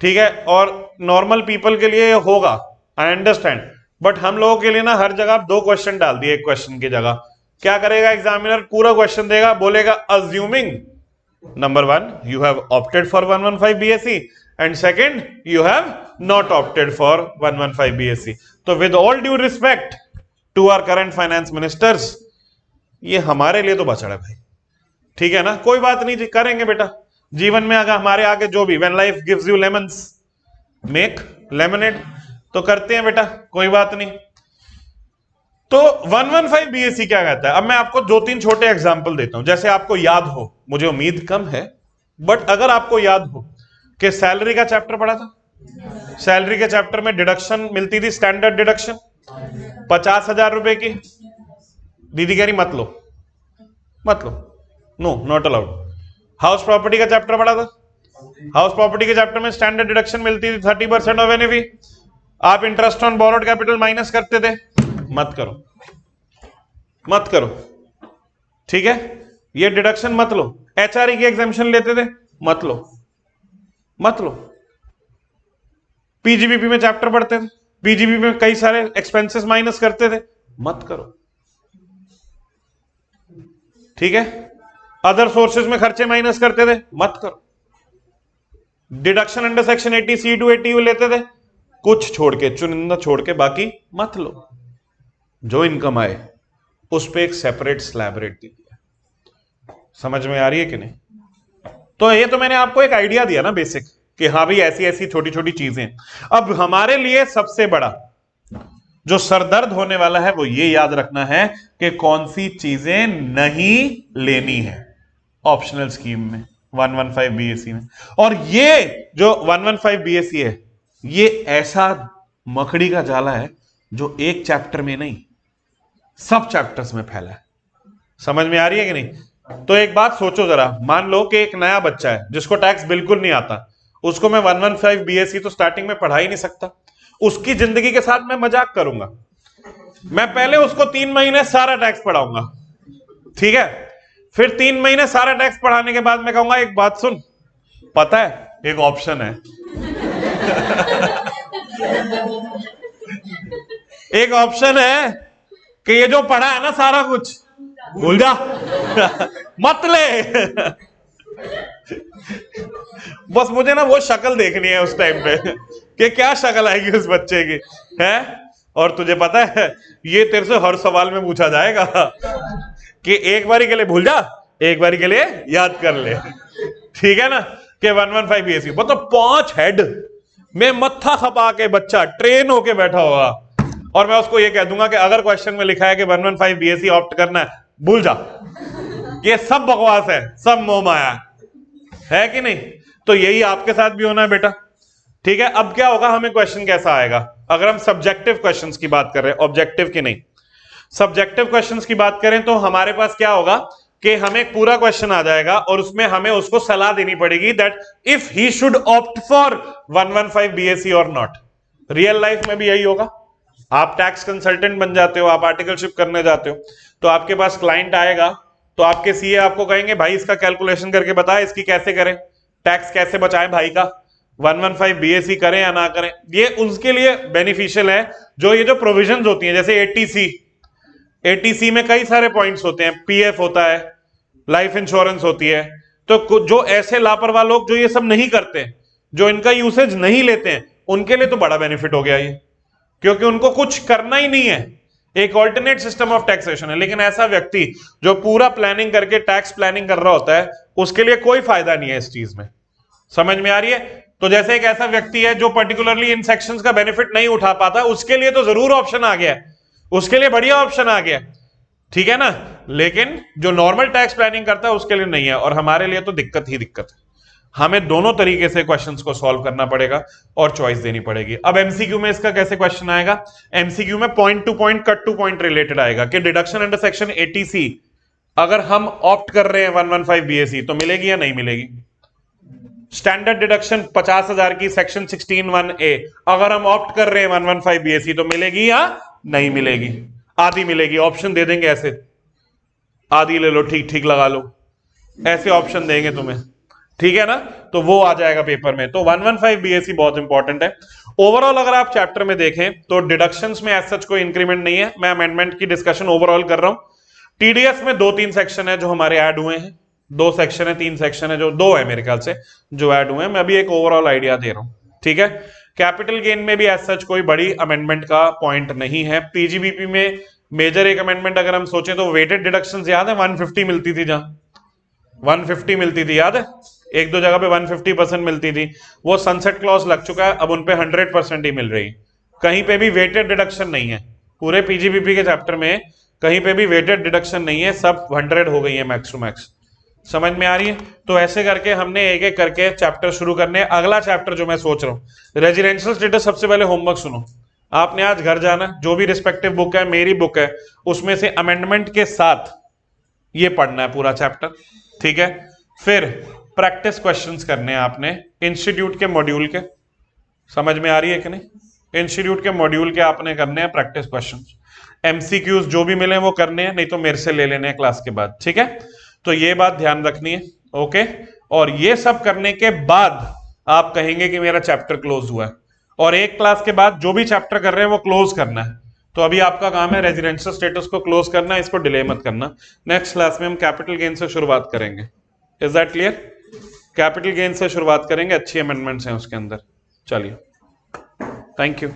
ठीक है, और नॉर्मल पीपल के लिए होगा, आई अंडरस्टैंड, बट हम लोगों के लिए ना हर जगह 2 क्वेश्चन डाल दिए एक क्वेश्चन की जगह। क्या करेगा एग्जामिनर? पूरा क्वेश्चन देगा, बोलेगा assuming number 1 you have opted for 115 BAC and second you have not opted for 115 BAC। तो with all due respect to our current finance ministers, ये हमारे लिए तो बचड़ है भाई, ठीक है ना? कोई बात नहीं जी, करेंगे बेटा जीवन में, अगर हमारे आगे जो भी, when life gives you lemons make lemonade, तो करते हैं बेटा, कोई बात नहीं। तो 115 BAC क्या कहता है? अब मैं आपको 2-3 छोटे एग्जांपल देता हूं, जैसे आपको याद हो, मुझे उम्मीद कम है, बट अगर आपको याद हो कि सैलरी का चैप्टर पढ़ा था, सैलरी के चैप्टर में डिडक्शन मिलती थी, स्टैंडर्ड डिडक्शन 50,000 रुपए की। दीदी कह रही मत लो, मत लो, no not allowed. House property का चैप्टर पढ़ा था, हाउस प्रॉपर्टी के चैप्टर में स्टैंडर्ड डिडक्शन मिलती थी 30% ऑफ एनएवी। आप interest on borrowed capital minus करते थे, मत करो, मत करो, ठीक है, ये डिडक्शन मत लो। एचआरए की एग्जामिशन लेते थे, मत लो, मत लो। पीजीबीपी में चैप्टर पढ़ते थे, पीजीबीपी में कई सारे एक्सपेंसेस माइनस करते थे, मत करो, ठीक है। अदर सोर्सेज में खर्चे माइनस करते थे, मत करो। Deduction under section 80C to 80U लेते थे, कुछ छोड़ के, चुनिंदा छोड़ के, बाकी मत लो। जो इनकम आए उस पे एक सेपरेट स्लैब रेट दी है। समझ में आ रही है कि नहीं? तो ये तो मैंने आपको एक आइडिया दिया ना बेसिक, कि हाँ भाई ऐसी ऐसी छोटी छोटी चीजें। अब हमारे लिए सबसे बड़ा जो सरदर्द होने वाला है वो ये याद रखना है कि कौन सी चीजें नहीं लेनी है ऑप्शनल स्कीम में 115 BAC में। और ये जो 115 BAC है, ये ऐसा मकड़ी का जाला है जो एक चैप्टर में नहीं, सब चैप्टर्स में फैला है। समझ में आ रही है कि नहीं? तो एक बात सोचो जरा, मान लो कि एक नया बच्चा है जिसको टैक्स बिल्कुल नहीं आता, उसको मैं 115 BAC तो स्टार्टिंग में पढ़ा ही नहीं सकता। उसकी जिंदगी के साथ मैं मजाक करूंगा, मैं पहले उसको 3 महीने सारा टैक्स पढ़ाऊंगा, ठीक है, फिर 3 महीने सारा टैक्स पढ़ाने के बाद मैं कहूंगा एक बात सुन, पता है एक ऑप्शन है एक ऑप्शन है कि ये जो पढ़ा है ना सारा कुछ भूल जा मत ले बस मुझे ना वो शक्ल देखनी है उस टाइम पे कि क्या शक्ल आएगी उस बच्चे की, है। और तुझे पता है ये तेरे से हर सवाल में पूछा जाएगा कि एक बारी के लिए भूल जा, एक बारी के लिए याद कर ले, ठीक है ना। कि 115 BAC मतलब 5 हेड में मत्था खपा के बच्चा ट्रेन होके बैठा होगा, और मैं उसको ये कह दूंगा कि अगर क्वेश्चन में लिखा है कि 115 BAC ऑप्ट करना है, भूल जा, ये सब बकवास है, सब मोह माया है कि नहीं। तो यही आपके साथ भी होना है बेटा, ठीक है। अब क्या होगा, हमें क्वेश्चन कैसा आएगा, अगर हम सब्जेक्टिव क्वेश्चंस की बात कर रहे हैं, ऑब्जेक्टिव की नहीं, सब्जेक्टिव क्वेश्चंस की बात करें, तो हमारे पास क्या होगा कि हमें एक पूरा क्वेश्चन आ जाएगा और उसमें हमें उसको सलाह देनी पड़ेगी that if he should opt for 115 BAC और नॉट। रियल लाइफ में भी यही होगा, आप टैक्स कंसल्टेंट बन जाते हो, आप आर्टिकलशिप करने जाते हो, तो आपके पास क्लाइंट आएगा, तो आपके सीए आपको कहेंगे भाई इसका कैलकुलेशन करके बता, इसकी कैसे करें, टैक्स कैसे बचाएं भाई का, 115 BAC करें या ना करें। ये उसके लिए बेनिफिशियल है, जो ये जो प्रोविजंस होती हैं जैसे 80C, एटीसी में कई सारे पॉइंट्स होते हैं, पीएफ होता है, लाइफ इंश्योरेंस होती है। तो जो ऐसे लापरवाह लोग जो ये सब नहीं करते, जो इनका यूसेज नहीं लेते हैं, उनके लिए तो बड़ा बेनिफिट हो गया ये, क्योंकि उनको कुछ करना ही नहीं है, एक ऑल्टरनेट सिस्टम ऑफ टैक्सेशन है। लेकिन ऐसा व्यक्ति जो पूरा प्लानिंग करके टैक्स प्लानिंग कर रहा होता है, उसके लिए कोई फायदा नहीं है इस चीज में। समझ में आ रही है? तो जैसे एक ऐसा व्यक्ति है जो पर्टिकुलरली इन सेक्शंस का बेनिफिट नहीं उठा पाता, उसके लिए तो जरूर ऑप्शन आ गया, उसके लिए बढ़िया ऑप्शन आ गया, ठीक है ना। लेकिन जो नॉर्मल टैक्स प्लानिंग करता है उसके लिए नहीं है, और हमारे लिए तो दिक्कत ही दिक्कत है। हमें दोनों तरीके से क्वेश्चंस को सॉल्व करना पड़ेगा और चॉइस देनी पड़ेगी। अब एमसीक्यू में इसका कैसे क्वेश्चन आएगा? एमसीक्यू में point two point, cut two point related आएगा कि डिडक्शन अंडर सेक्शन 80C अगर हम ऑप्ट कर रहे हैं 115 बीएसी तो मिलेगी या नहीं मिलेगी। स्टैंडर्ड डिडक्शन 50,000 की सेक्शन 16(1)(a अगर हम ऑप्ट कर रहे हैं 115 बीएसी तो मिलेगी या नहीं मिलेगी। आधी मिलेगी, ऑप्शन दे देंगे ऐसे, आधी ले लो, ठीक ठीक लगा लो, ऐसे ऑप्शन देंगे तुम्हें, ठीक है ना। तो वो आ जाएगा पेपर में। तो 115 बीएसी बहुत इंपॉर्टेंट है। ओवरऑल अगर आप चैप्टर में देखें तो डिडक्शंस में एज सच कोई इंक्रीमेंट नहीं है, मैं अमेंडमेंट की डिस्कशन ओवरऑल कर रहा हूं। टीडीएस में 2-3 सेक्शन है जो हमारे ऐड हुए हैं, 2 सेक्शन है, 3 सेक्शन है, जो 2 है मेरे ख्याल से जो ऐड हुए हैं। मैं अभी एक ओवरऑल आइडिया दे रहा हूं, ठीक है। कैपिटल गेन में भी एज सच कोई बड़ी अमेंडमेंट का पॉइंट नहीं है। पीजीबीपी में मेजर एक अमेंडमेंट अगर हम सोचें तो वेटेड डिडक्शंस याद है 150 मिलती थी, जहां 150 मिलती थी, याद है, एक दो जगह पे 150% मिलती थी, वो सनसेट क्लॉज लग चुका है, अब उन पे 100% ही मिल रही। कहीं पे भी वेटेड डिडक्शन नहीं है, पूरे पीजीबीपी के चैप्टर में कहीं पे भी वेटेड डिडक्शन नहीं है, सब 100 हो गई है मैक्स टू मैक्स। समझ में आ रही है? तो ऐसे करके हमने एक एक करके चैप्टर शुरू करने। अगला चैप्टर जो मैं सोच रहा हूं रेजिडेंशियल स्टेटस, सबसे पहले होमवर्क सुनो, आपने आज घर जाना, जो भी रिस्पेक्टिव बुक है, मेरी बुक है, उसमें से अमेंडमेंट के साथ ये पढ़ना है पूरा चैप्टर, ठीक है। फिर प्रैक्टिस क्वेश्चंस करने हैं आपने इंस्टीट्यूट के मॉड्यूल के, समझ में आ रही है कि नहीं? इंस्टीट्यूट के मॉड्यूल के आपने करने हैं प्रैक्टिस क्वेश्चंस। एमसीक्यूज जो भी मिले वो करने हैं, नहीं तो मेरे से ले लेने हैं क्लास के बाद, ठीक है। तो ये बात ध्यान रखनी है, ओके। और ये सब करने के बाद आप कहेंगे कि मेरा चैप्टर क्लोज हुआ है, और एक क्लास के बाद जो भी चैप्टर कर रहे हैं वो क्लोज करना है। तो अभी आपका काम है रेजिडेंशियल स्टेटस को क्लोज करना, इसको डिले मत करना। नेक्स्ट क्लास में हम कैपिटल गेन से शुरुआत करेंगे। Is that clear? Capital gain से शुरुआत करेंगे, अच्छी अमेंडमेंट्स हैं उसके अंदर। चलिए, थैंक यू।